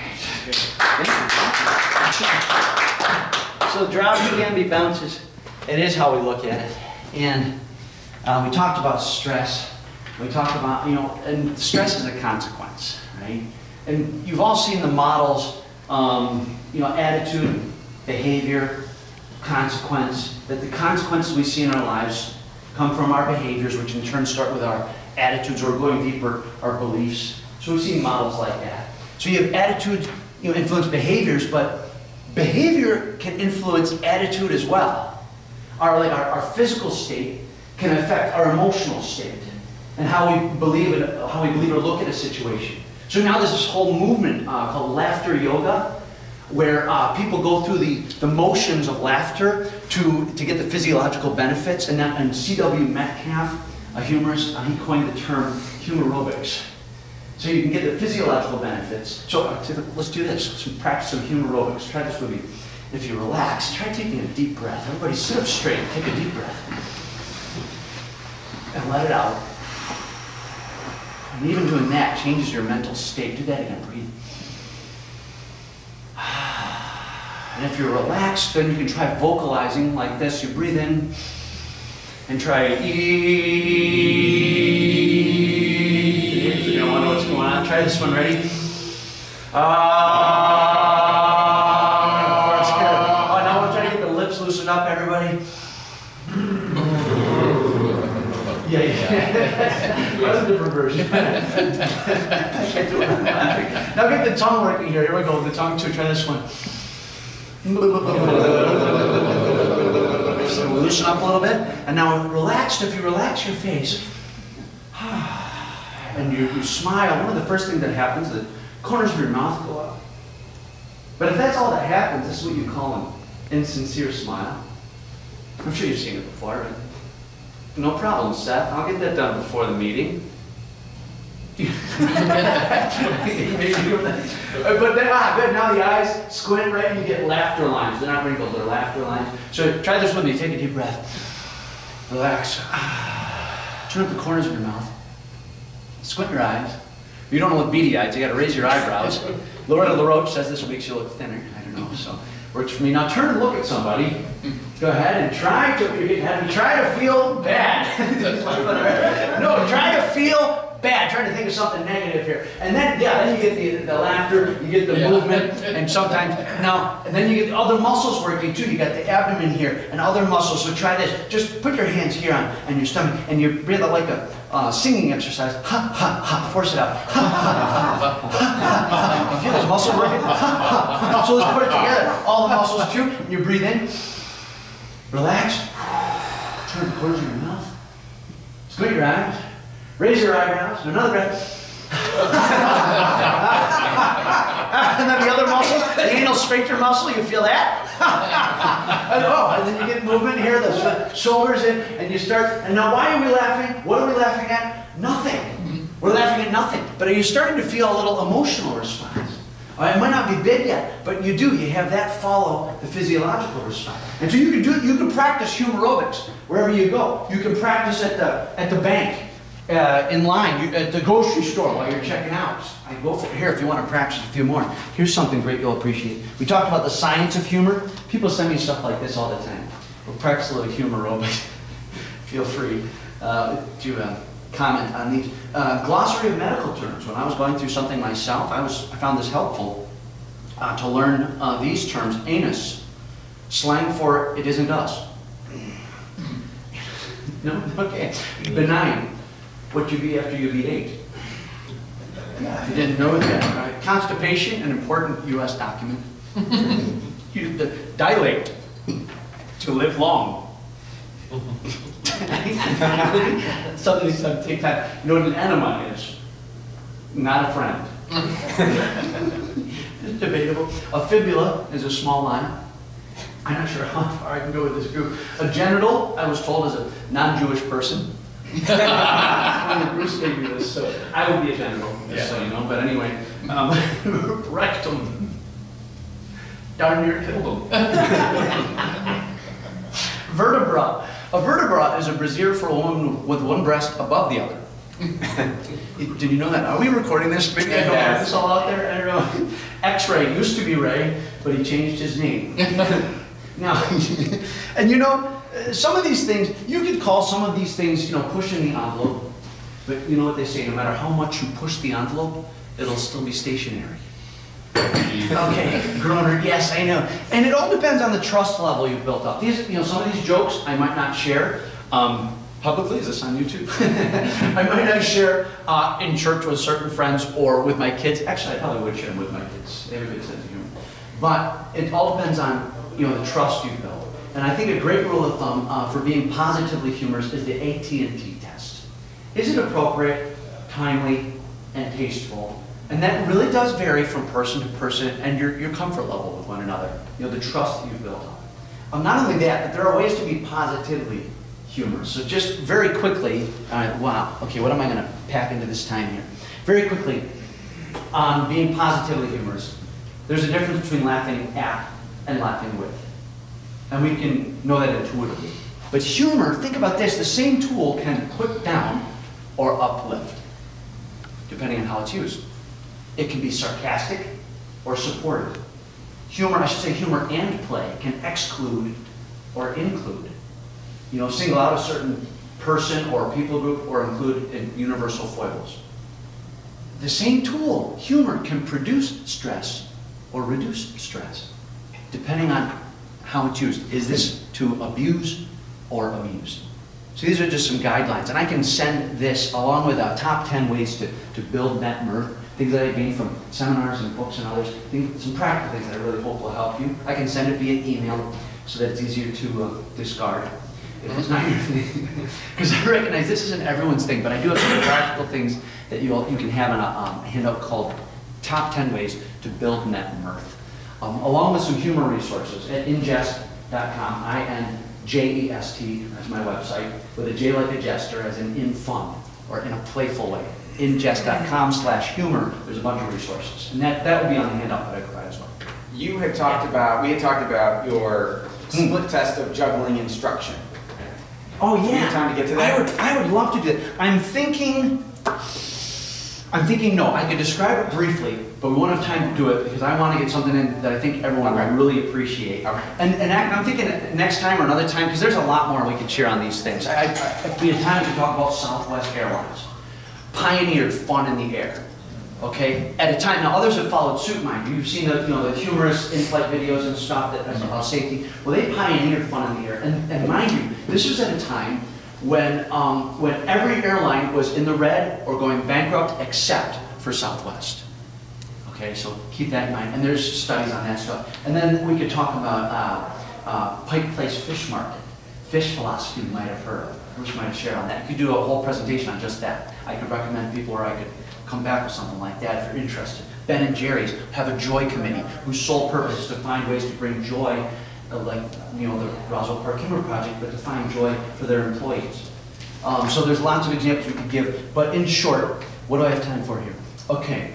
So drowsy can be bounces. It is how we look at it. And we talked about stress. We talked about, and stress is a consequence, right? And you've all seen the models, attitude, behavior, consequence, that the consequences we see in our lives come from our behaviors, which in turn start with our attitudes, or going deeper, our beliefs. So we've seen models like that. So you have attitudes, influence behaviors, but behavior can influence attitude as well. Our physical state can affect our emotional state and how we believe it, how we believe or look at a situation. So now there's this whole movement called laughter yoga, where people go through the motions of laughter to get the physiological benefits. And C.W. Metcalf, a humorist, he coined the term humorobics. So you can get the physiological benefits. So let's do this. Let's practice some humorobics. Try this with me. If you relax, try taking a deep breath. Everybody sit up straight. Take a deep breath. And let it out. And even doing that changes your mental state. Do that again. Breathe. And if you're relaxed, then you can try vocalizing like this. You breathe in and try You don't want to know what's going on. Try this one. Ready? Now I'm trying to get the lips loosened up, everybody. Yeah. That's a different version. I can't do it. Now get the tongue working here. Here we go. The tongue too. Try this one. So loosen up a little bit. And now relaxed. If you relax your face and you smile, one of the first things that happens, the corners of your mouth go up. But if that's all that happens, this is what you call an insincere smile. I'm sure you've seen it before. Right? No problem, Seth. I'll get that done before the meeting. But then, good. Now the eyes squint, right? And you get laughter lines. They're not wrinkles, they're laughter lines. So try this with me. Take a deep breath. Relax. Turn up the corners of your mouth. Squint your eyes. If you don't know what beady eyes, you got to raise your eyebrows. Loretta LaRoche says this makes you look thinner. I don't know, so works for me. Now turn and look at somebody. Go ahead and try to feel bad. No, try to feel bad. Trying to think of something negative here. And then, then you get the laughter, you get the movement, and sometimes, and then you get the other muscles working too. You got the abdomen here and other muscles. So try this. Just put your hands here on your stomach and you breathe out like a singing exercise. Ha, ha, ha. Force it out. Ha, ha, ha, ha, ha. You feel those muscles working? Ha, ha, ha. So let's put it together. All the muscles too. And you breathe in. Relax. Turn the corners of your mouth. Squint your eyes. Raise your eyebrows. Another breath. And then the other muscle, the anal sphincter muscle, you feel that? And then you get movement here, the shoulders in, and you start. And now why are we laughing? What are we laughing at? Nothing. We're laughing at nothing. But are you starting to feel a little emotional response? It might not be big yet, but you do. You have that follow the physiological response. And so you can do it. You can practice humorobics wherever you go. You can practice at the bank, in line, at the grocery store while you're checking out. I go for here if you want to practice a few more. Here's something great you'll appreciate. We talked about the science of humor. People send me stuff like this all the time. We'll practice a little humorobics. Feel free to comment on these. Glossary of medical terms. When I was going through something myself, I found this helpful to learn these terms. Anus, slang for it isn't us. No? Okay. Benign, what you be after you've ate. If you didn't know that. Right? Constipation, an important U.S. document. Dilate, to live long. Something take time. You know what an enema is? Not a friend. It's debatable. A fibula is a small line. I'm not sure how far I can go with this group. A genital, I was told, is a non-Jewish person. Only Bruce gave me this, so I would be a genital, just so you know. But anyway, rectum. Darn near killed him. Vertebra. A vertebra is a brassiere for a woman with one breast above the other. Did you know that? Are we recording this? Maybe I don't have this all out there. I don't know. X-Ray used to be Ray, but he changed his name. Now, and you know, some of these things, you could call some of these things, you know, pushing the envelope. But you know what they say, no matter how much you push the envelope, it'll still be stationary. Okay, Groner, yes, I know. And it all depends on the trust level you've built up. These, you know, some of these jokes I might not share publicly. Is this on YouTube? I might not share in church with certain friends or with my kids. Actually, I probably would share them with my kids. They have a good sense of humor. But it all depends on, you know, the trust you've built. And I think a great rule of thumb for being positively humorous is the AT&T test. Is it appropriate, timely, and tasteful? And that really does vary from person to person and your comfort level with one another. You know, the trust that you've built up. Not only that, but there are ways to be positively humorous. So just very quickly, wow, okay, what am I going to pack into this time here? Very quickly, on being positively humorous, there's a difference between laughing at and laughing with. And we can know that intuitively. But humor, think about this, the same tool can put down or uplift, depending on how it's used. It can be sarcastic or supportive. Humor, I should say humor and play can exclude or include. You know, single out a certain person or people group or include in universal foibles. The same tool, humor, can produce stress or reduce stress, depending on how it's used. Is this to abuse or amuse? So these are just some guidelines, and I can send this along with top 10 ways to build net mirth, things that I gained from seminars and books and others, some practical things that I really hope will help you. I can send it via email so that it's easier to discard if it's not your thing. Because I recognize this isn't everyone's thing, but I do have some practical things that you can have in a handout called Top 10 Ways to Build Net Mirth, along with some humor resources at injest.com, I-N-J-E-S-T, that's my website, with a J like a jester, as in fun, or in a playful way. Injest.com/humor, there's a bunch of resources. And that will be on the handout that I provide as well. We had talked about your split test of juggling instruction. Oh yeah. Do you have time to get to that? I would love to do that. I'm thinking, no, I could describe it briefly, but we won't have time to do it because I want to get something in that I think everyone will really appreciate. Okay. And I'm thinking next time or another time, because there's a lot more we could share on these things. If we had time to talk about Southwest Airlines. Pioneered fun in the air, okay? At a time, now others have followed suit, mind you. You've seen the humorous in-flight videos and stuff that about safety. Well, they pioneered fun in the air, and mind you, this was at a time when every airline was in the red or going bankrupt except for Southwest. Okay, so keep that in mind. And there's studies on that stuff. And then we could talk about Pike Place Fish Market, fish philosophy you might have heard of. Bruce might have shared on that. You could do a whole presentation on just that. I could recommend people, or I could come back with something like that if you're interested. Ben and Jerry's have a joy committee whose sole purpose is to find ways to bring joy, like the Roswell Park Humor Project, but to find joy for their employees. So there's lots of examples we could give, but in short, what do I have time for here? Okay,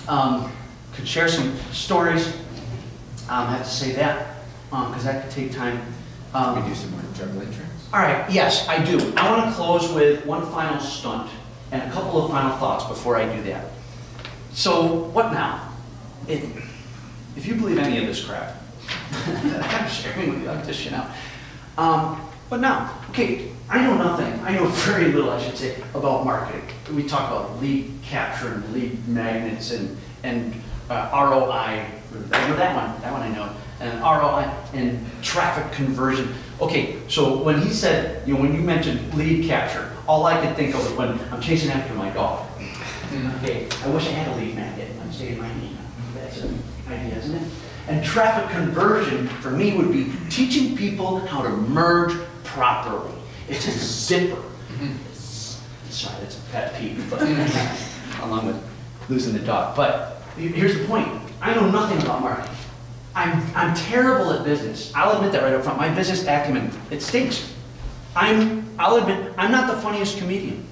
could share some stories. I have to say that because that could take time. We do some more juggling tricks. All right, yes, I do. I want to close with one final stunt and a couple of final thoughts before I do that. So, what now? If you believe any of this crap that I'm sharing with you, I'm dishing out. But now, okay, I know nothing. I know very little, I should say, about marketing. We talk about lead capture and lead magnets and ROI. I know that one I know. And ROI and traffic conversion. Okay, so when he said, when you mentioned lead capture, all I could think of was when I'm chasing after my dog. Okay, I wish I had a lead magnet. I'm saying my name. That's an idea, isn't it? And traffic conversion for me would be teaching people how to merge properly. It's a zipper. Sorry, that's a pet peeve, but along with losing the dog. But here's the point. I know nothing about marketing. I'm terrible at business. I'll admit that right up front. My business acumen, it stinks. I'll admit, I'm not the funniest comedian,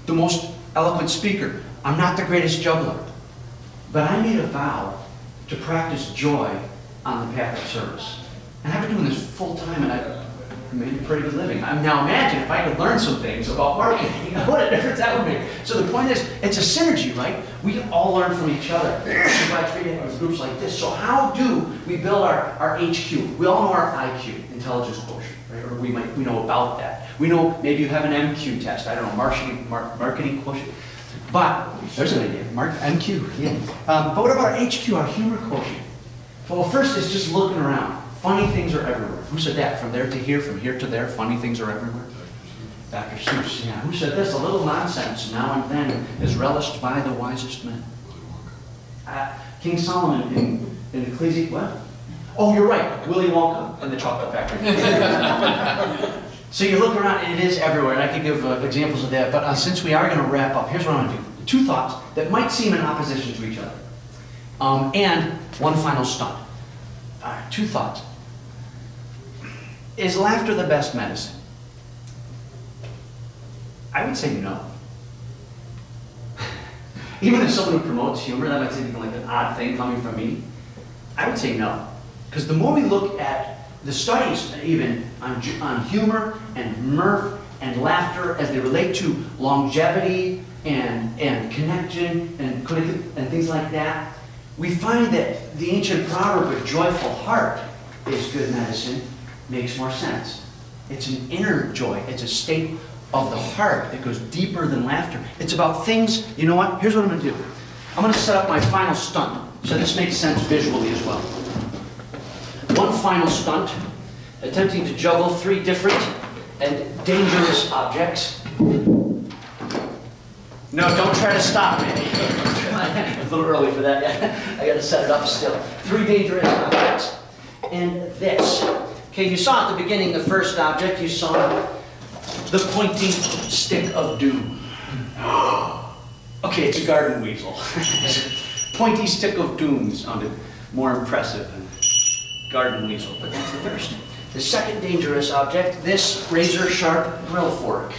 the most eloquent speaker. I'm not the greatest juggler. But I made a vow to practice joy on the path of service. And I've been doing this full time, and I've made a pretty good living. Now imagine if I could learn some things about marketing. What a difference that would make. So the point is, it's a synergy, right? We all learn from each other. That's why I treat it with groups like this. So how do we build our HQ? We all know our IQ, intelligence quotient, right? Or we know about that. We know maybe you have an MQ test. I don't know, marketing quotient. But there's an idea, MQ. Yeah. But what about our HQ, our humor quotient? Well, first is just looking around. Funny things are everywhere. Who said that? From there to here, from here to there, funny things are everywhere? Dr. Seuss. Yeah. Who said this? A little nonsense now and then is relished by the wisest men. King Solomon in Ecclesiastes, what? Oh, you're right. Willy Wonka in the Chocolate Factory. So you look around, and it is everywhere, and I could give examples of that, but since we are going to wrap up, here's what I'm going to do. 2 thoughts that might seem in opposition to each other. And one final stunt. 2 thoughts. Is laughter the best medicine? I would say no. Even as someone who promotes humor, that might seem like an odd thing coming from me. I would say no. Because the more we look at the studies even on humor and mirth and laughter as they relate to longevity and connection and things like that, we find that the ancient proverb, a joyful heart is good medicine, makes more sense. It's an inner joy. It's a state of the heart that goes deeper than laughter. It's about things, you know what? Here's what I'm going to do. I'm going to set up my final stunt, so this makes sense visually as well. One final stunt, attempting to juggle 3 different and dangerous objects. No, don't try to stop me. It's a little early for that yet. I got to set it up still. 3 dangerous objects. And this. Okay, you saw at the beginning the first object, you saw the pointy stick of doom. Okay, it's a garden weasel. Pointy stick of doom sounded more impressive than garden weasel, but that's the first. The second dangerous object, this razor sharp grill fork.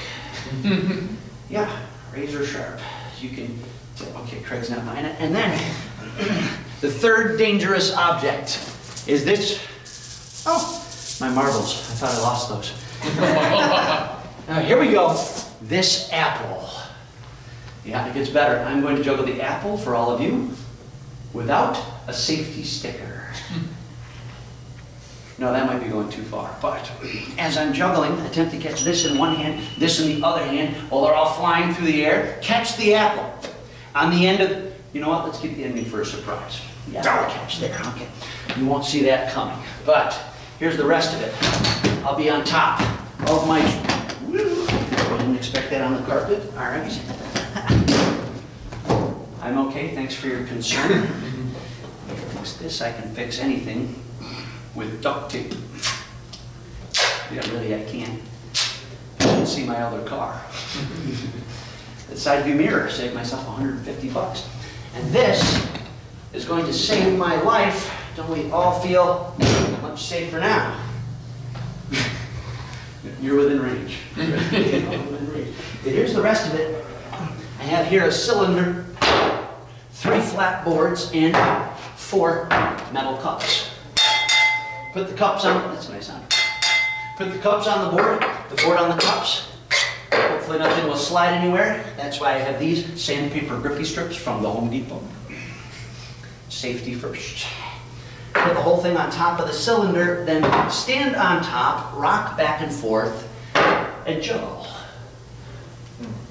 Yeah, razor sharp. You can, okay, Craig's not buying it. And then, the third dangerous object is this. Oh, my marbles. I thought I lost those. Now, here we go. This apple. Yeah, it gets better. I'm going to juggle the apple for all of you without a safety sticker. No, that might be going too far. But as I'm juggling, attempt to catch this in one hand, this in the other hand, while they're all flying through the air. Catch the apple. On the end of, you know what? Let's keep the ending for a surprise. Yeah, catch there. Okay. You won't see that coming. But here's the rest of it. I'll be on top of my. I didn't expect that on the carpet. All right. I'm okay. Thanks for your concern. Fix this. I can fix anything with duct tape. Yeah, really, I can. You can see my other car. The side view mirror saved myself $150. And this is going to save my life. Don't we all feel much safer now? You're within range. Here's the rest of it. I have here a cylinder, 3 flat boards, and 4 metal cups. Put the cups on, that's a nice sound. Put the cups on the board on the cups. Hopefully nothing will slide anywhere. That's why I have these sandpaper grippy strips from the Home Depot. Safety first. Put the whole thing on top of the cylinder, then stand on top, rock back and forth, and juggle.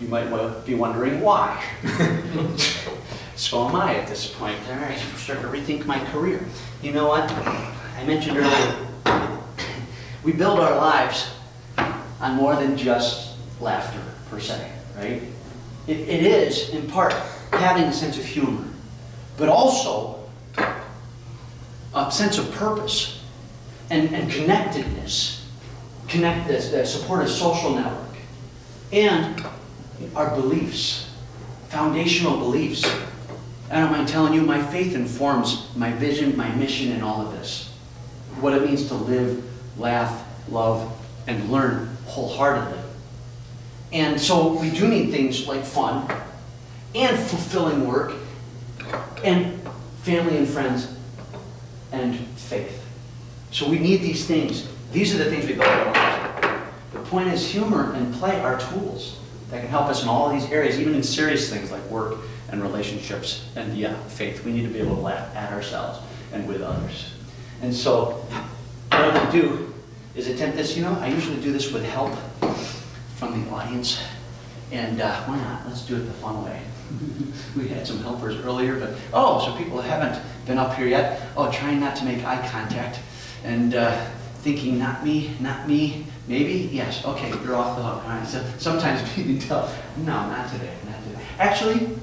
You might be wondering why. So am I at this point. All right, I'm starting to rethink my career. You know what? I mentioned earlier, we build our lives on more than just laughter, per se, right? It is, in part, having a sense of humor, but also a sense of purpose and connectedness, the supportive social network, and our beliefs, foundational beliefs. I don't mind telling you, my faith informs my vision, my mission, and all of this. What it means to live, laugh, love, and learn wholeheartedly. And so we do need things like fun, and fulfilling work, and family and friends, and faith. So we need these things. These are the things we build our lives. The point is, humor and play are tools that can help us in all these areas, even in serious things like work and relationships and, yeah, faith. We need to be able to laugh at ourselves and with others. And so what I'm going to do is attempt this. You know, I usually do this with help from the audience. And why not? Let's do it the fun way. We had some helpers earlier, but, oh, so people haven't been up here yet. Oh, trying not to make eye contact and thinking, not me, maybe? Yes, okay, you're off the hook. All right, so sometimes we can tell, no, not today, not today. Actually,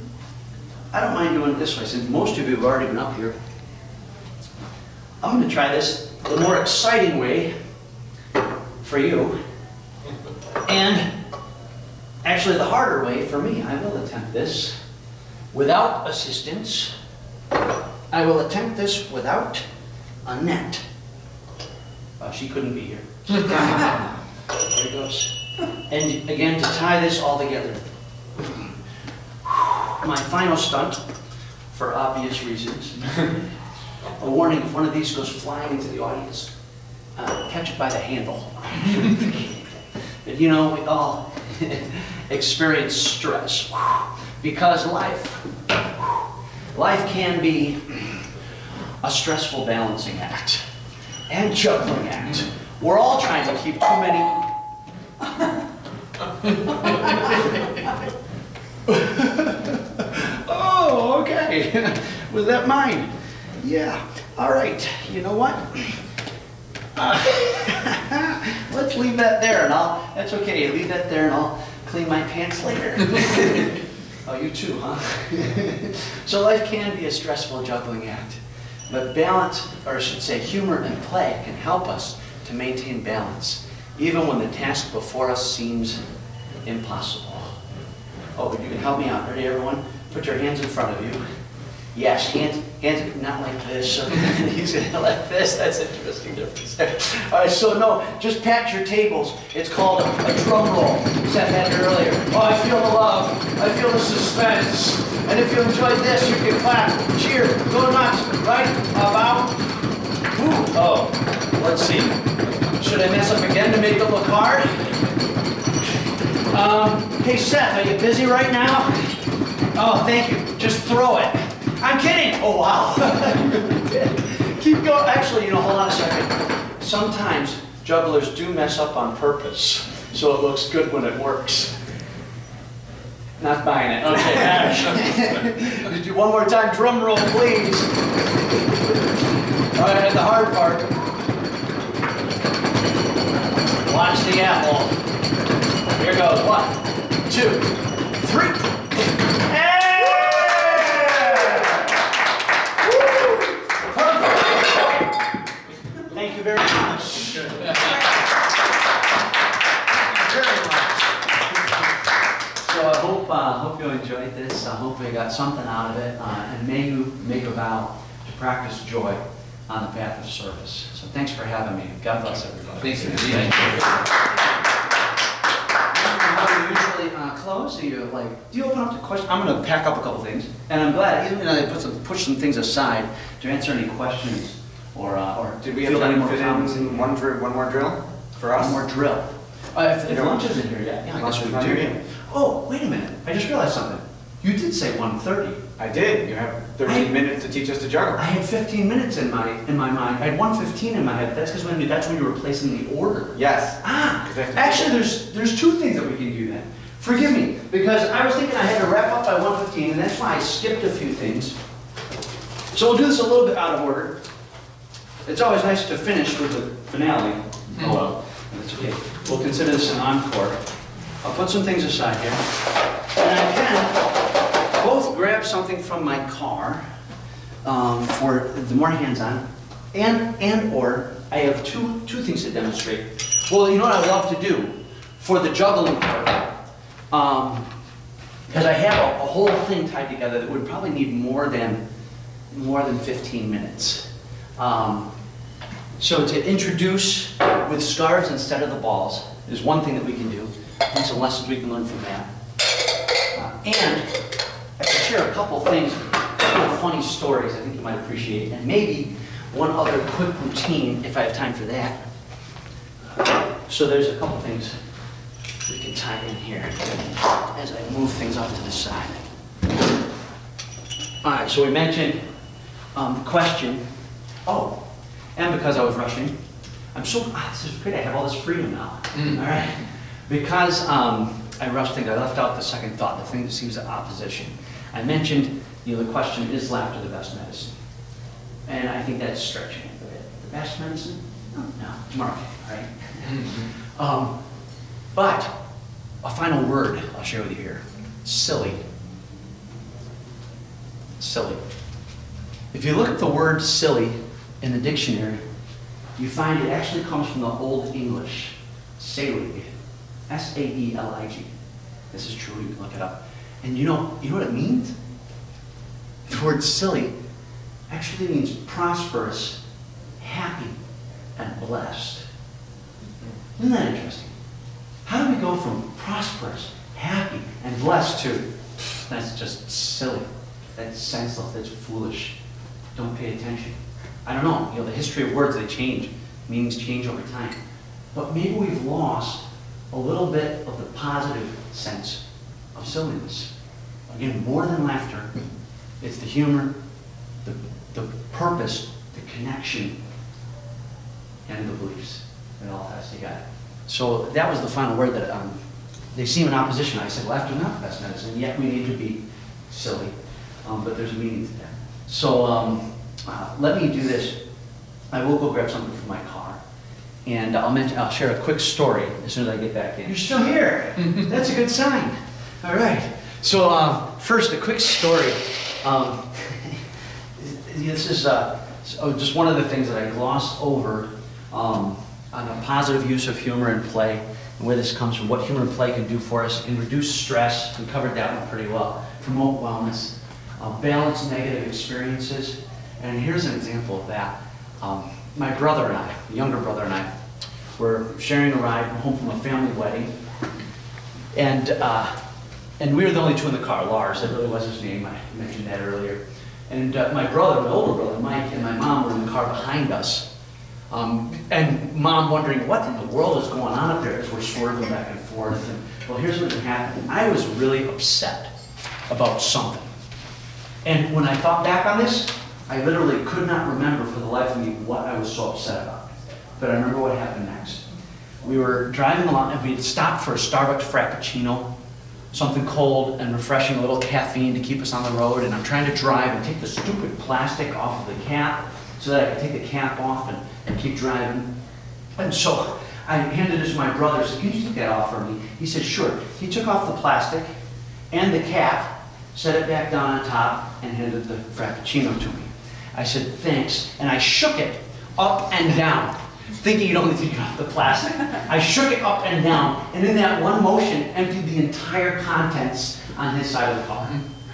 I don't mind doing it this way, since most of you have already been up here. I'm going to try this the more exciting way for you, and actually the harder way for me. I will attempt this without assistance. I will attempt this without a net. She couldn't be here. There it goes. And again, to tie this all together. My final stunt, for obvious reasons. A warning, if one of these goes flying into the audience, catch it by the handle. But you know, we all experience stress. Because life can be a stressful balancing act and juggling act. We're all trying to keep too many... Oh, okay. Was that mine? Yeah. All right. You know what? Let's leave that there, and that's okay. Leave that there, and I'll clean my pants later. Oh, you too, huh? So life can be a stressful juggling act, but balance, or I should say humor and play, can help us to maintain balance, even when the task before us seems impossible. Oh, but you can help me out. Ready, everyone? Put your hands in front of you. Yes, hands not like this. He's gonna like this. That's an interesting difference there. All right, so no, just pat your tables. It's called a drum roll. Seth had it earlier. Oh, I feel the love. I feel the suspense. And if you enjoyed this, you can clap, cheer, go nuts, right? About. Ooh. Oh, let's see. Should I mess up again to make it look hard? Hey Seth, are you busy right now? Oh, thank you. Just throw it. I'm kidding! Oh, wow. Keep going. Actually, you know, hold on a second. Sometimes jugglers do mess up on purpose, so it looks good when it works. Not buying it. Okay. Do one more time. Drum roll, please. All right, and the hard part. Watch the apple. Here goes. 1, 2, 3. Thank you very much. Very much. So I hope you enjoyed this. I hope you got something out of it, and may you make a vow to practice joy on the path of service. So thanks for having me. God bless everybody. Thanks, Thank you. How do you usually close? Do you open up to questions? I'm going to pack up a couple things, and I'm glad even though I push some things aside to answer any questions. Or did we have time to fit in one more drill for us? One more drill. If lunch isn't here yet, yeah, I guess we do. Yeah. Oh, wait a minute. I just realized something. You did say 1:30. I did. You have 13 minutes to teach us to juggle. I had 15 minutes in my mind. I had 1:15 in my head. That's because that's when you were placing the order. Yes. Actually, there's two things that we can do then. Forgive me, because I was thinking I had to wrap up by 1:15, and that's why I skipped a few things. So we'll do this a little bit out of order. It's always nice to finish with the finale. Oh well, that's okay. We'll consider this an encore. I'll put some things aside here. And I can both grab something from my car for the more hands-on, or I have two things to demonstrate. Well, you know what I love to do for the juggling part? because I have a whole thing tied together that would probably need more than 15 minutes. So to introduce with scarves instead of the balls is one thing that we can do. And some lessons we can learn from that. And I can share a couple things, a couple of funny stories I think you might appreciate, and maybe one other quick routine if I have time for that. So there's a couple things we can tie in here as I move things off to the side. All right, so we mentioned question. Oh, and because I was rushing, this is great, I have all this freedom now. All right, because I rushed things, I left out the second thought, the thing that seems at opposition. I mentioned, the question, is laughter the best medicine? And I think that's stretching it a bit. The best medicine? No, it's marketing, right? But a final word I'll share with you here. Silly. Silly. If you look at the word silly in the dictionary, you find it actually comes from the Old English, sailig, S-A-E-L-I-G. This is true, you can look it up. And you know what it means? The word silly actually means prosperous, happy, and blessed. Isn't that interesting? How do we go from prosperous, happy, and blessed to, that's just silly, that's senseless, that's foolish, don't pay attention? I don't know, the history of words, they change, meanings change over time. But maybe we've lost a little bit of the positive sense of silliness. Again, more than laughter, it's the humor, the purpose, the connection, and the beliefs. It all has together. So that was the final word that they seem in opposition. I said, laughter is not the best medicine, yet we need to be silly. But there's a meaning to that. So let me do this. I will go grab something from my car. And I'll share a quick story as soon as I get back in. You're still here. That's a good sign. All right. So first, a quick story. This is just one of the things that I glossed over on the positive use of humor and play, and where this comes from, what humor and play can do for us. It can reduce stress. We covered that one pretty well. Promote wellness. Balance negative experiences. And here's an example of that. My brother and I, the younger brother and I, were sharing a ride home from a family wedding. And we were the only two in the car. Lars, that really was his name. I mentioned that earlier. And my brother, my older brother, Mike, and my mom were in the car behind us. And Mom wondering, what in the world is going on up there as we're swerving back and forth. And, well, here's what happened. I was really upset about something. And when I thought back on this, I literally could not remember for the life of me what I was so upset about. But I remember what happened next. We were driving along and we had stopped for a Starbucks Frappuccino, something cold and refreshing, a little caffeine to keep us on the road. And I'm trying to drive and take the stupid plastic off of the cap so that I could take the cap off and keep driving. And so I handed it to my brother. I said, can you take that off for me? He said, sure. He took off the plastic and the cap, set it back down on top, and handed the Frappuccino to me. I said, thanks. And I shook it up and down, thinking you'd only take off the plastic. I shook it up and down, and in that one motion, emptied the entire contents on his side of the car.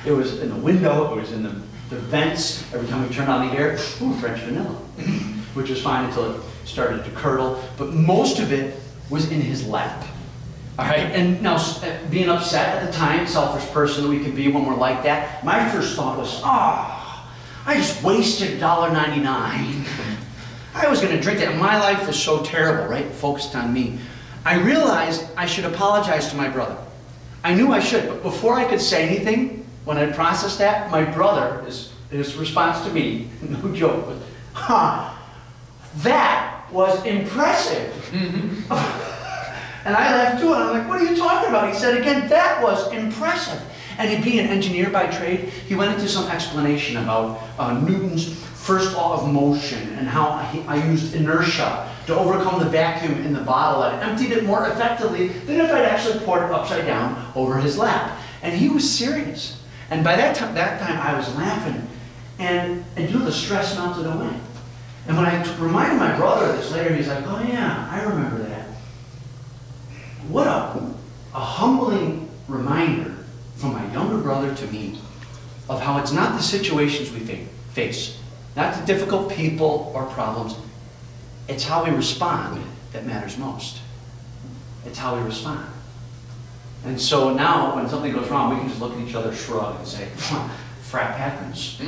It was in the window, it was in the vents. Every time we turned on the air, ooh, French vanilla, which was fine until it started to curdle. But most of it was in his lap. All right, and now being upset at the time, selfish person we could be when we're like that, my first thought was, I just wasted $1.99. I was going to drink that. My life is so terrible, right? Focused on me. I realized I should apologize to my brother. I knew I should, but before I could say anything, when I processed that, my brother, his response to me, no joke, was, that was impressive. And I laughed too, and I'm like, what are you talking about? He said again, that was impressive. And being an engineer by trade, he went into some explanation about Newton's first law of motion and how I used inertia to overcome the vacuum in the bottle and emptied it more effectively than if I'd actually poured it upside down over his lap. And he was serious. And by that time I was laughing, and the stress melted away. And when I reminded my brother of this later, he's like, oh yeah, I remember that. What a humbling reminder from my younger brother to me of how it's not the situations we face, not the difficult people or problems, it's how we respond that matters most. It's how we respond. And so now, when something goes wrong, we can just look at each other, shrug, and say, "Frap happens."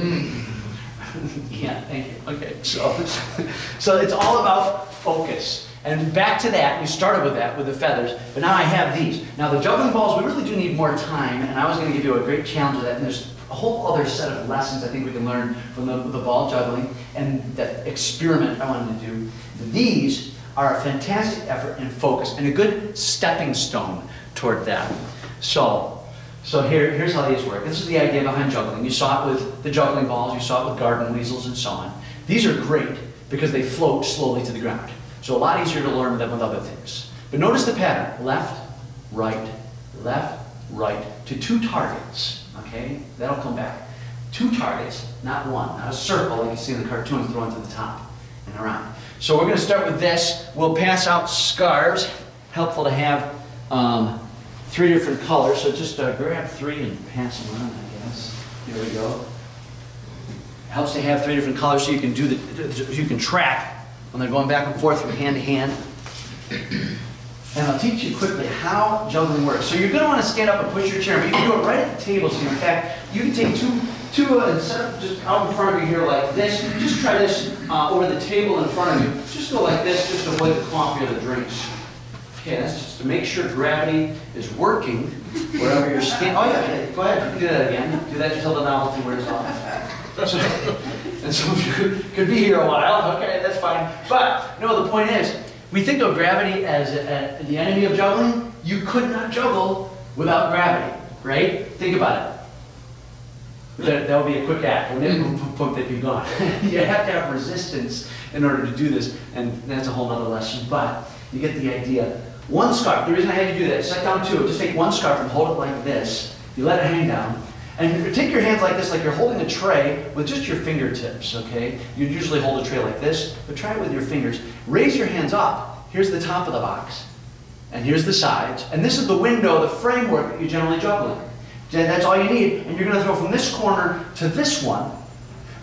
Yeah, thank you. Okay, so it's all about focus. And back to that, we started with that, with the feathers, but now I have these. Now the juggling balls, we really do need more time, and I was going to give you a great challenge of that, and there's a whole other set of lessons I think we can learn from the ball juggling, and that experiment I wanted to do. These are a fantastic effort and focus, and a good stepping stone toward that. So here's how these work. This is the idea behind juggling. You saw it with the juggling balls, you saw it with garden weasels and so on. These are great because they float slowly to the ground. So a lot easier to learn than with other things. But notice the pattern. Left, right, to 2 targets. Okay? That'll come back. 2 targets, not one. Not a circle like you see in the cartoons thrown to the top and around. So we're going to start with this. We'll pass out scarves. Helpful to have 3 different colors. So just grab 3 and pass them on, I guess. Here we go. Helps to have 3 different colors so you can you can track when they're going back and forth from hand to hand. And I'll teach you quickly how juggling works. So you're going to want to stand up and push your chair, but you can do it right at the table. So in fact, you can take two and set up just out in front of you here like this. Just try this over the table in front of you. Just go like this, just to avoid the coffee or the drinks. Okay, that's just to make sure gravity is working wherever you're standing. Oh yeah, go ahead, you can do that again. Do that until the novelty wears off. And some of you could be here a while. Okay, that's fine. But no, the point is, we think of gravity as the enemy of juggling. You could not juggle without gravity, right? Think about it. That would be a quick act. When they'd be gone. You have to have resistance in order to do this, and that's a whole other lesson. But you get the idea. 1 scarf. The reason I had you do that, set down 2. Just take 1 scarf and hold it like this. You let it hang down. And take your hands like this, like you're holding a tray with just your fingertips, okay? You usually hold a tray like this, but try it with your fingers. Raise your hands up. Here's the top of the box. And here's the sides. And this is the window, the framework that you generally juggle in. That's all you need. And you're going to throw from this corner to this one,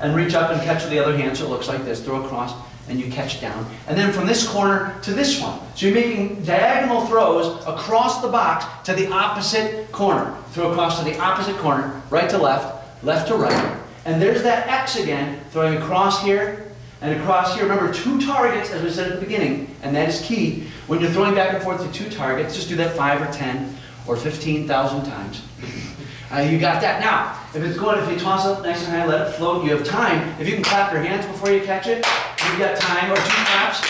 and reach up and catch with the other hand so it looks like this. Throw across, and you catch down. And then from this corner to this one. So you're making diagonal throws across the box to the opposite corner. Throw across to the opposite corner, right to left to right. And there's that X again, throwing across here and across here. Remember, 2 targets, as we said at the beginning, and that is key. When you're throwing back and forth to 2 targets, just do that 5 or 10 or 15,000 times. You got that. Now, if you toss it nice and high, let it float, you have time. If you can clap your hands before you catch it, you've got time, or 2 claps.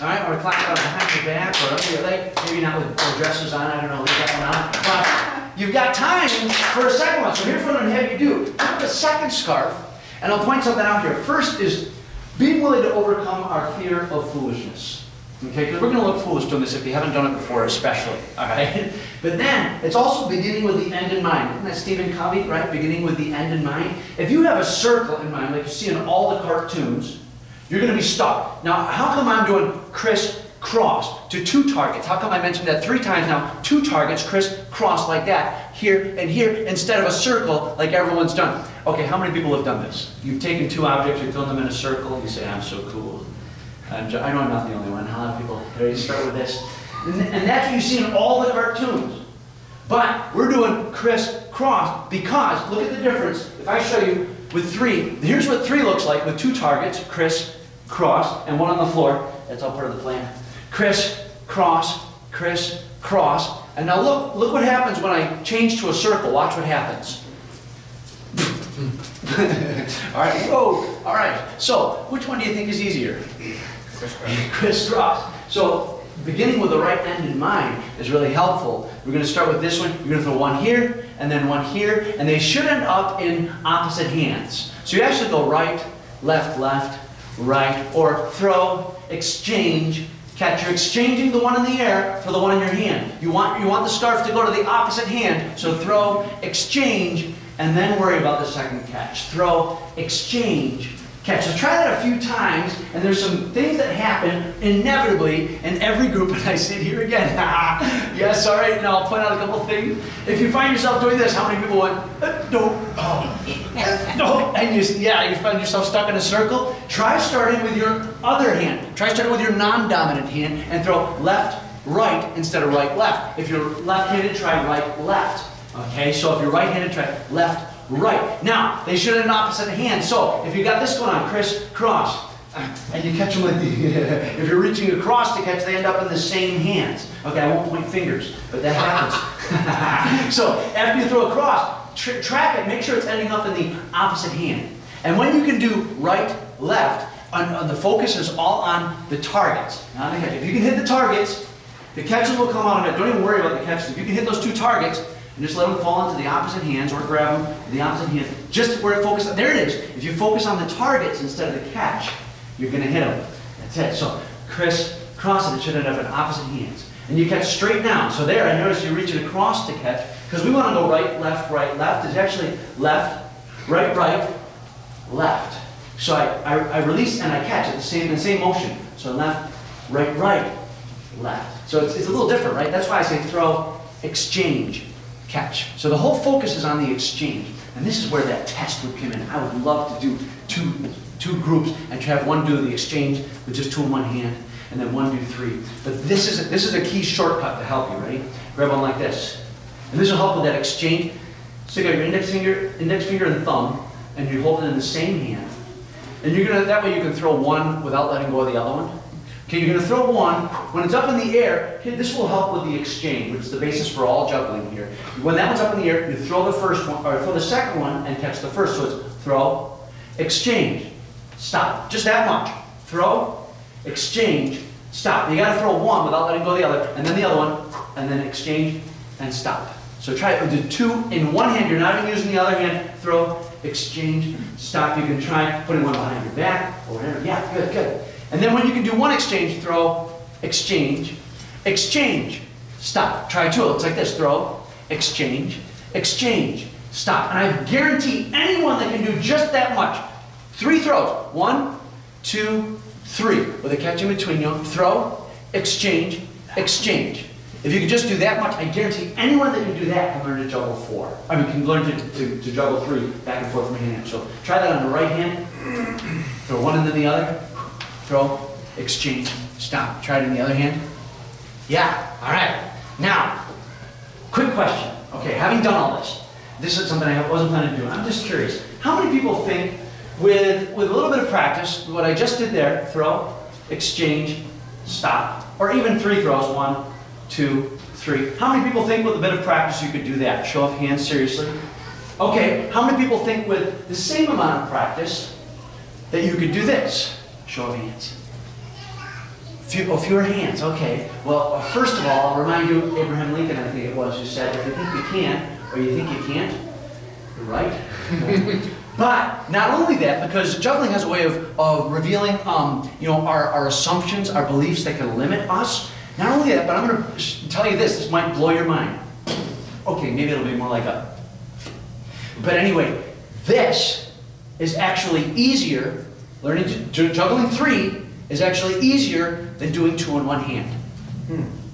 All right, or clap it behind your back, or up your leg. Maybe not with dresses on, I don't know, leave that one on. But you've got time for a second one. So here's what I'm going to have you do. Put the second scarf, and I'll point something out here. First is being willing to overcome our fear of foolishness. Okay, because we're going to look foolish doing this if you haven't done it before, especially. All right? But then, it's also beginning with the end in mind. Isn't that Stephen Covey, right? Beginning with the end in mind. If you have a circle in mind, like you see in all the cartoons, you're going to be stuck. Now, how come I'm doing crisscross to 2 targets? How come I mentioned that 3 times now? 2 targets, crisscross like that, here and here, instead of a circle like everyone's done. Okay, how many people have done this? You've taken 2 objects, you've thrown them in a circle, and you say, I'm so cool. I know I'm not the only one. A lot of people, ready to start with this. And that's what you see in all the cartoons. But we're doing crisscross because, look at the difference. If I show you with 3, here's what 3 looks like with 2 targets, crisscross, and 1 on the floor. That's all part of the plan. Crisscross, crisscross. And now look what happens when I change to a circle. Watch what happens. All right, whoa. All right, so which one do you think is easier? Crisscross. So beginning with the right end in mind is really helpful. We're going to start with this one. You're going to throw 1 here, and then 1 here, and they should end up in opposite hands. So you actually go right, left, right, or throw, exchange, catch. You're exchanging the one in the air for the one in your hand. You want the scarf to go to the opposite hand, so throw, exchange, and then worry about the second catch. Throw, exchange, catch. So try that a few times, and there's some things that happen inevitably in every group, and I sit here again. Yes, all right, now I'll point out a couple things. If you find yourself doing this, how many people went, no, no, and you find yourself stuck in a circle? Try starting with your other hand. Try starting with your non-dominant hand and throw left, right instead of right, left. If you're left-handed, try right, left. Okay, so if you're right-handed, try left, right. Now, they should have an opposite hand. So, if you got this going on, crisscross, and you catch them with the, if you're reaching across to catch, they end up in the same hands. Okay, I won't point fingers, but that happens. So, after you throw across, track it, make sure it's ending up in the opposite hand. And when you can do right, left, the focus is all on the targets, not the catch. If you can hit the targets, the catches will come out of it. Don't even worry about the catches. If you can hit those two targets, and just let them fall into the opposite hands or grab them with the opposite hands. Just where it focuses. There it is. If you focus on the targets instead of the catch, you're going to hit them. That's it. So crisscross it. It should end up in opposite hands. And you catch straight down. So there, I noticed you're reaching across to catch because we want to go right, left, right, left. It's actually left, right, right, left. So I release and I catch it in the same motion. So left, right, right, left. So it's a little different, right? That's why I say throw, exchange, catch. So the whole focus is on the exchange. And this is where that test would come in. I would love to do two groups and to have one do the exchange with just two in one hand and then one do three. But this is a key shortcut to help you, ready? Grab one like this. And this will help with that exchange. Stick out your index finger and thumb, and you hold it in the same hand. And that way you can throw one without letting go of the other one. Okay, you're going to throw one. When it's up in the air, this will help with the exchange, which is the basis for all juggling here. When that one's up in the air, you throw the first one, or throw the second one and catch the first. So it's throw, exchange, stop. Just that much. Throw, exchange, stop. You got to throw one without letting go of the other, and then the other one, and then exchange and stop. So try it. Do two in one hand. You're not even using the other hand. Throw, exchange, stop. You can try putting one behind your back or whatever. Yeah, good, good. And then when you can do one exchange, throw, exchange, exchange, stop. Try two. It's like this. Throw, exchange, exchange, stop. And I guarantee anyone that can do just that much, 3 throws. 1, 2, 3. With a catch in between you. Throw, exchange, exchange. If you can just do that much, I guarantee anyone that can do that can learn to juggle 4. I mean, can learn to juggle 3 back and forth from hand. So try that on the right hand. Throw one and then the other. Throw, exchange, stop. Try it in the other hand. Yeah, all right. Now, quick question. Okay, having done all this is something I wasn't planning to do. I'm just curious. How many people think with a little bit of practice, what I just did there, throw, exchange, stop, or even 3 throws, 1, 2, 3. How many people think with a bit of practice you could do that? Show of hands, seriously. Okay, how many people think with the same amount of practice that you could do this? Show of hands. Fewer hands, okay. Well, first of all, I'll remind you, Abraham Lincoln, I think it was, who said, if you think you can, or you think you can't, you're right. But not only that, because juggling has a way of revealing our assumptions, our beliefs that can limit us. Not only that, but I'm going to tell you this might blow your mind. Okay, maybe it'll be more like a... But anyway, this is actually easier. Learning juggling 3 is actually easier than doing 2 in one hand.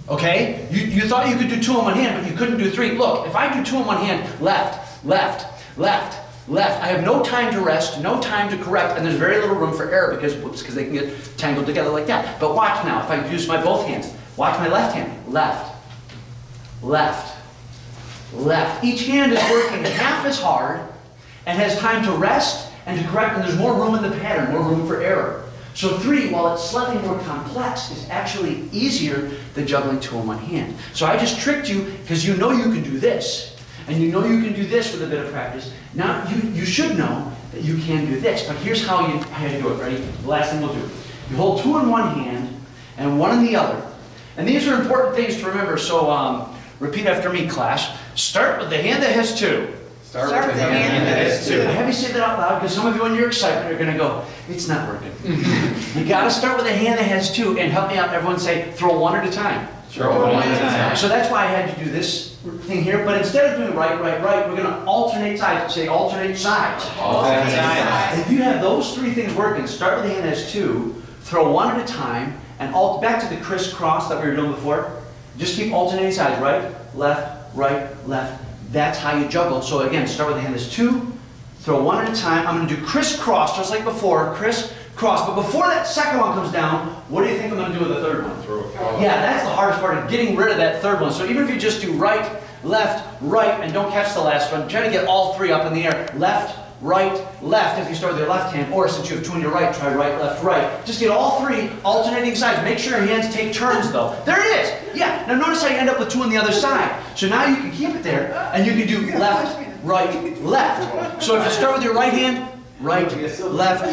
Okay? You thought you could do 2 in one hand, but you couldn't do 3. Look, if I do 2 in one hand, left, left, left, left, I have no time to rest, no time to correct, and there's very little room for error because they can get tangled together like that. But watch now, if I use my both hands, watch my left hand. Left, left, left. Each hand is working half as hard and has time to rest and to correct, and there's more room in the pattern, more room for error. So 3, while it's slightly more complex, is actually easier than juggling 2 in one hand. So I just tricked you because you know you can do this. And you know you can do this with a bit of practice. Now you should know that you can do this. But here's how you do it. Ready? The last thing we'll do. You hold 2 in one hand and 1 in the other. And these are important things to remember. So repeat after me, class. Start with the hand that has 2. Start with the hand that has 2. I have you say that out loud because some of you in your excitement are going to go, it's not working. You got to start with a hand that has 2 and help me out. Everyone say, throw 1 at a time. So that's why I had to do this thing here, but instead of doing right, we're gonna alternate sides, say alternate sides. And if you have those three things working, start with the hand as 2, throw one at a time, and back to the crisscross that we were doing before. Just keep alternating sides, right, left. That's how you juggle. So again, start with the hand as 2, throw one at a time. I'm gonna do crisscross, just like before, crisscross. But before that second one comes down, what do you think I'm gonna do with the third one? Yeah, that's the hardest part of getting rid of that third one. So even if you just do right, left, and don't catch the last one, try to get all 3 up in the air. Left, left, if you start with your left hand, or since you have 2 in your right, try right, left. Just get all 3 alternating sides. Make sure your hands take turns though. There it is. Yeah, now notice how you end up with 2 on the other side. So now you can keep it there, and you can do left, left. So if you start with your right hand, right, left,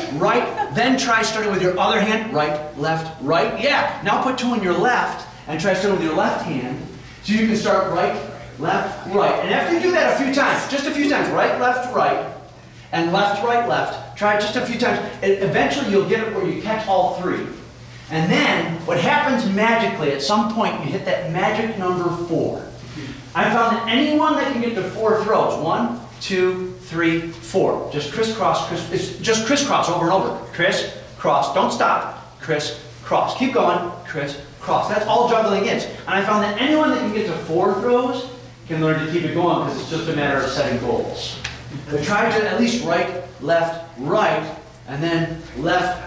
then try starting with your other hand, right, left. Yeah, now put 2 in your left, and try starting with your left hand. So you can start right, left. And after you do that a few times, just a few times, right, and left, try it just a few times. Eventually you'll get it where you catch all 3. And then, what happens magically, at some point you hit that magic number 4. I found that anyone that can get to 4 throws, 1, 2, 3, 4. Just crisscross, it's just crisscross over and over. Criss-cross, don't stop. Criss-cross, keep going. Criss-cross, that's all juggling is. And I found that anyone that can get to 4 throws can learn to keep it going because it's just a matter of setting goals. But try to at least right, and then left.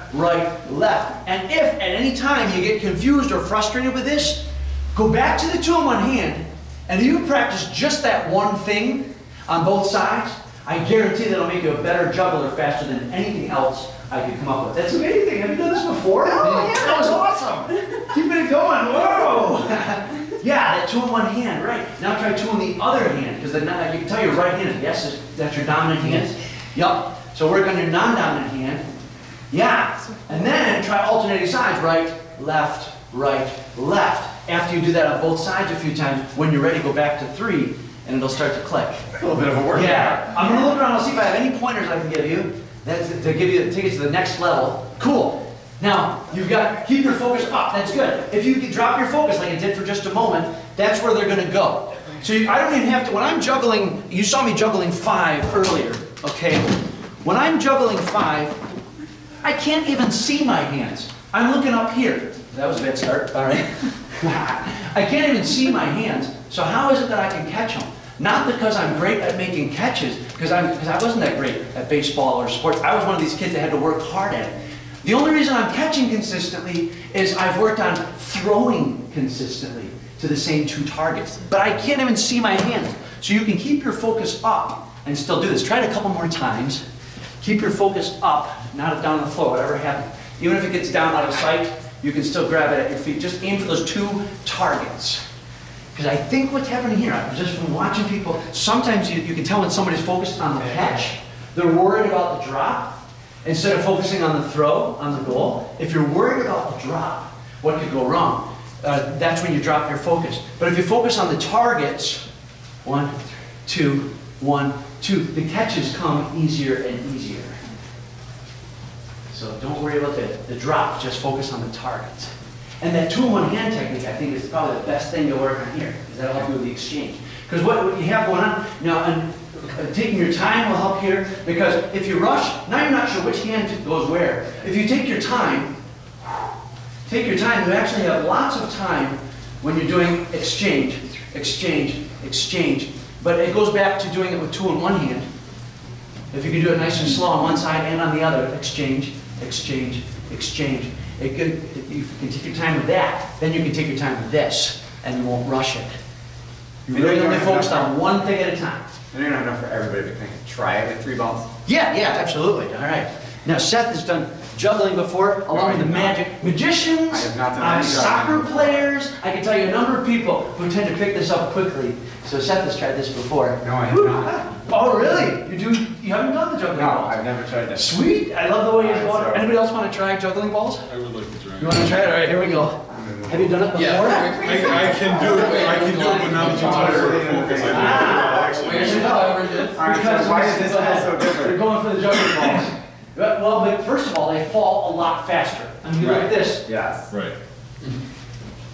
And if at any time you get confused or frustrated with this, go back to the 2 in one hand, and if you practice just that one thing on both sides, I guarantee that'll make you a better juggler faster than anything else I could come up with. That's amazing. Have you done this before? Oh, yeah, that was awesome. Keep it going. Whoa. Yeah, that 2 in one hand, right. Now try 2 in the other hand, because you can tell your right hand, yes, that's your dominant hand. Yup. So work on your non-dominant hand. Yeah. And then try alternating sides, right, left. After you do that on both sides a few times, when you're ready, go back to 3, and it'll start to click. A little bit of a workout. Yeah. I'm going to look around and see if I have any pointers I can give you to take it to the next level. Cool. Now, keep your focus up. That's good. If you can drop your focus like I did for just a moment, that's where they're going to go. So I don't even have to, when I'm juggling, you saw me juggling 5 earlier, okay? When I'm juggling 5, I can't even see my hands. I'm looking up here. That was a bad start, all right? I can't even see my hands, so how is it that I can catch them? Not because I'm great at making catches, because I wasn't that great at baseball or sports. I was one of these kids that had to work hard at it. The only reason I'm catching consistently is I've worked on throwing consistently to the same 2 targets. But I can't even see my hands. So you can keep your focus up and still do this. Try it a couple more times. Keep your focus up, not down on the floor, whatever happens. Even if it gets down out of sight, you can still grab it at your feet. Just aim for those 2 targets. Because I think what's happening here, just from watching people, sometimes you can tell when somebody's focused on the catch, they're worried about the drop, instead of focusing on the throw, on the goal. If you're worried about the drop, what could go wrong? That's when you drop your focus. But if you focus on the targets, 1, 2, 1, 2, the catches come easier and easier. So don't worry about the drop, just focus on the targets. And that 2 in one hand technique, I think, is probably the best thing to work on here, because that'll help you with the exchange. Because what you have going on, now, and taking your time will help here, because if you rush, now you're not sure which hand goes where. If you take your time, you actually have lots of time when you're doing exchange. But it goes back to doing it with 2 in one hand. If you can do it nice and slow on one side and on the other, exchange. You can take your time with that, then you can take your time with this, and you won't rush it. You're really only focused on one thing at a time. And you're not enough for everybody, but can I try it with 3 balls? Yeah, absolutely. All right. Now, Seth has done juggling before, along with the magicians, I have not done any soccer juggling. players. I can tell you a number of people who tend to pick this up quickly. So Seth has tried this before. No, I have not. Oh, really? You haven't done the juggling No, balls? I've never tried that. Sweet. I love the way you're Alright, going. so- Anybody else want to try juggling balls? I would like to try. You want to try it? All right, here we go. Have you done it before? I can do it, but now that you tell me where to focus, There you go. Alright, so why is this Go feel ahead. so different? You're going for the juggling balls. Well, but first of all, they fall a lot faster. I mean, you look at this. Yes. Right.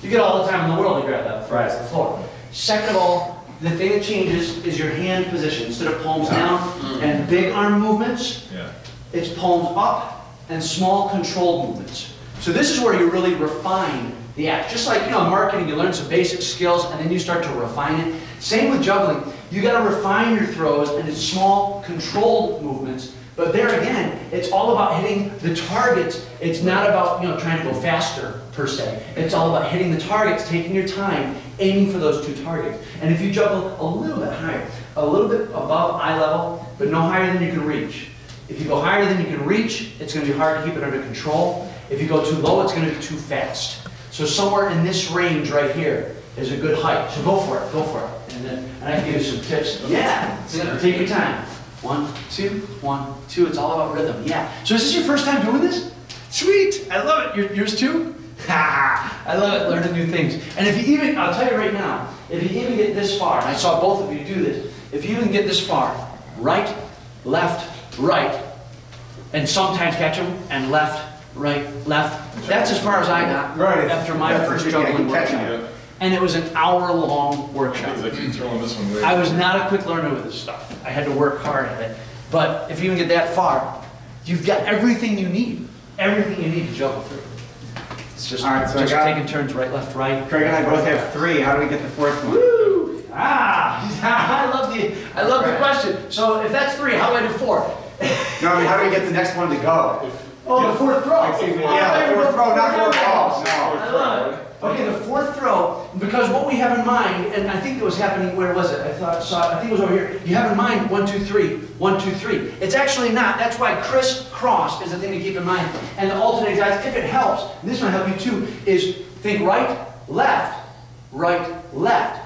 You get all the time in the world to grab that before it hits the floor. Second of all, the thing that changes is your hand position. Instead of palms down and big arm movements, it's palms up and small controlled movements. So this is where you really refine the act. Just like, in marketing, you learn some basic skills and then you start to refine it. Same with juggling. You got to refine your throws and it's small controlled movements. But there again, it's all about hitting the targets. It's not about trying to go faster per se. It's all about hitting the targets, taking your time, aiming for those 2 targets. And if you juggle a little bit higher, a little bit above eye level, but no higher than you can reach. If you go higher than you can reach, it's going to be hard to keep it under control. If you go too low, it's going to be too fast. So somewhere in this range right here is a good height. So go for it, go for it. And I can give you some tips. Yeah, take your time. 1, 2, 1, 2. It's all about rhythm. Yeah. So is this your first time doing this? Sweet. I love it. Yours too? Ha! I love it, learning new things. And if you even, I'll tell you right now, if you even get this far, and I saw both of you do this, if you even get this far, right, left, right, and sometimes catch them, and left, right, left. That's as far as I got after my first juggling workshop. And it was an hour-long workshop. I was not a quick learner with this stuff. I had to work hard at it. But if you even get that far, you've got everything you need. Everything you need to juggle through. It's just, taking turns right, left, right. Craig and I both have 3. How do we get the 4th one? Woo! I love the question. So if that's 3, how do I do 4? No, I mean, how do we get the next one to go? Oh, the 4th throw. Yeah, the 4th throw, not 4 balls. No. I love it. Okay, the 4th throw, because what we have in mind, and I think it was happening, where was it? I think it was over here. You have in mind 1, 2, 3, 1, 2, 3. It's actually not. That's why crisscross is the thing to keep in mind. And the alternate guys, if it helps, and this might help you too, is think right, left, right, left.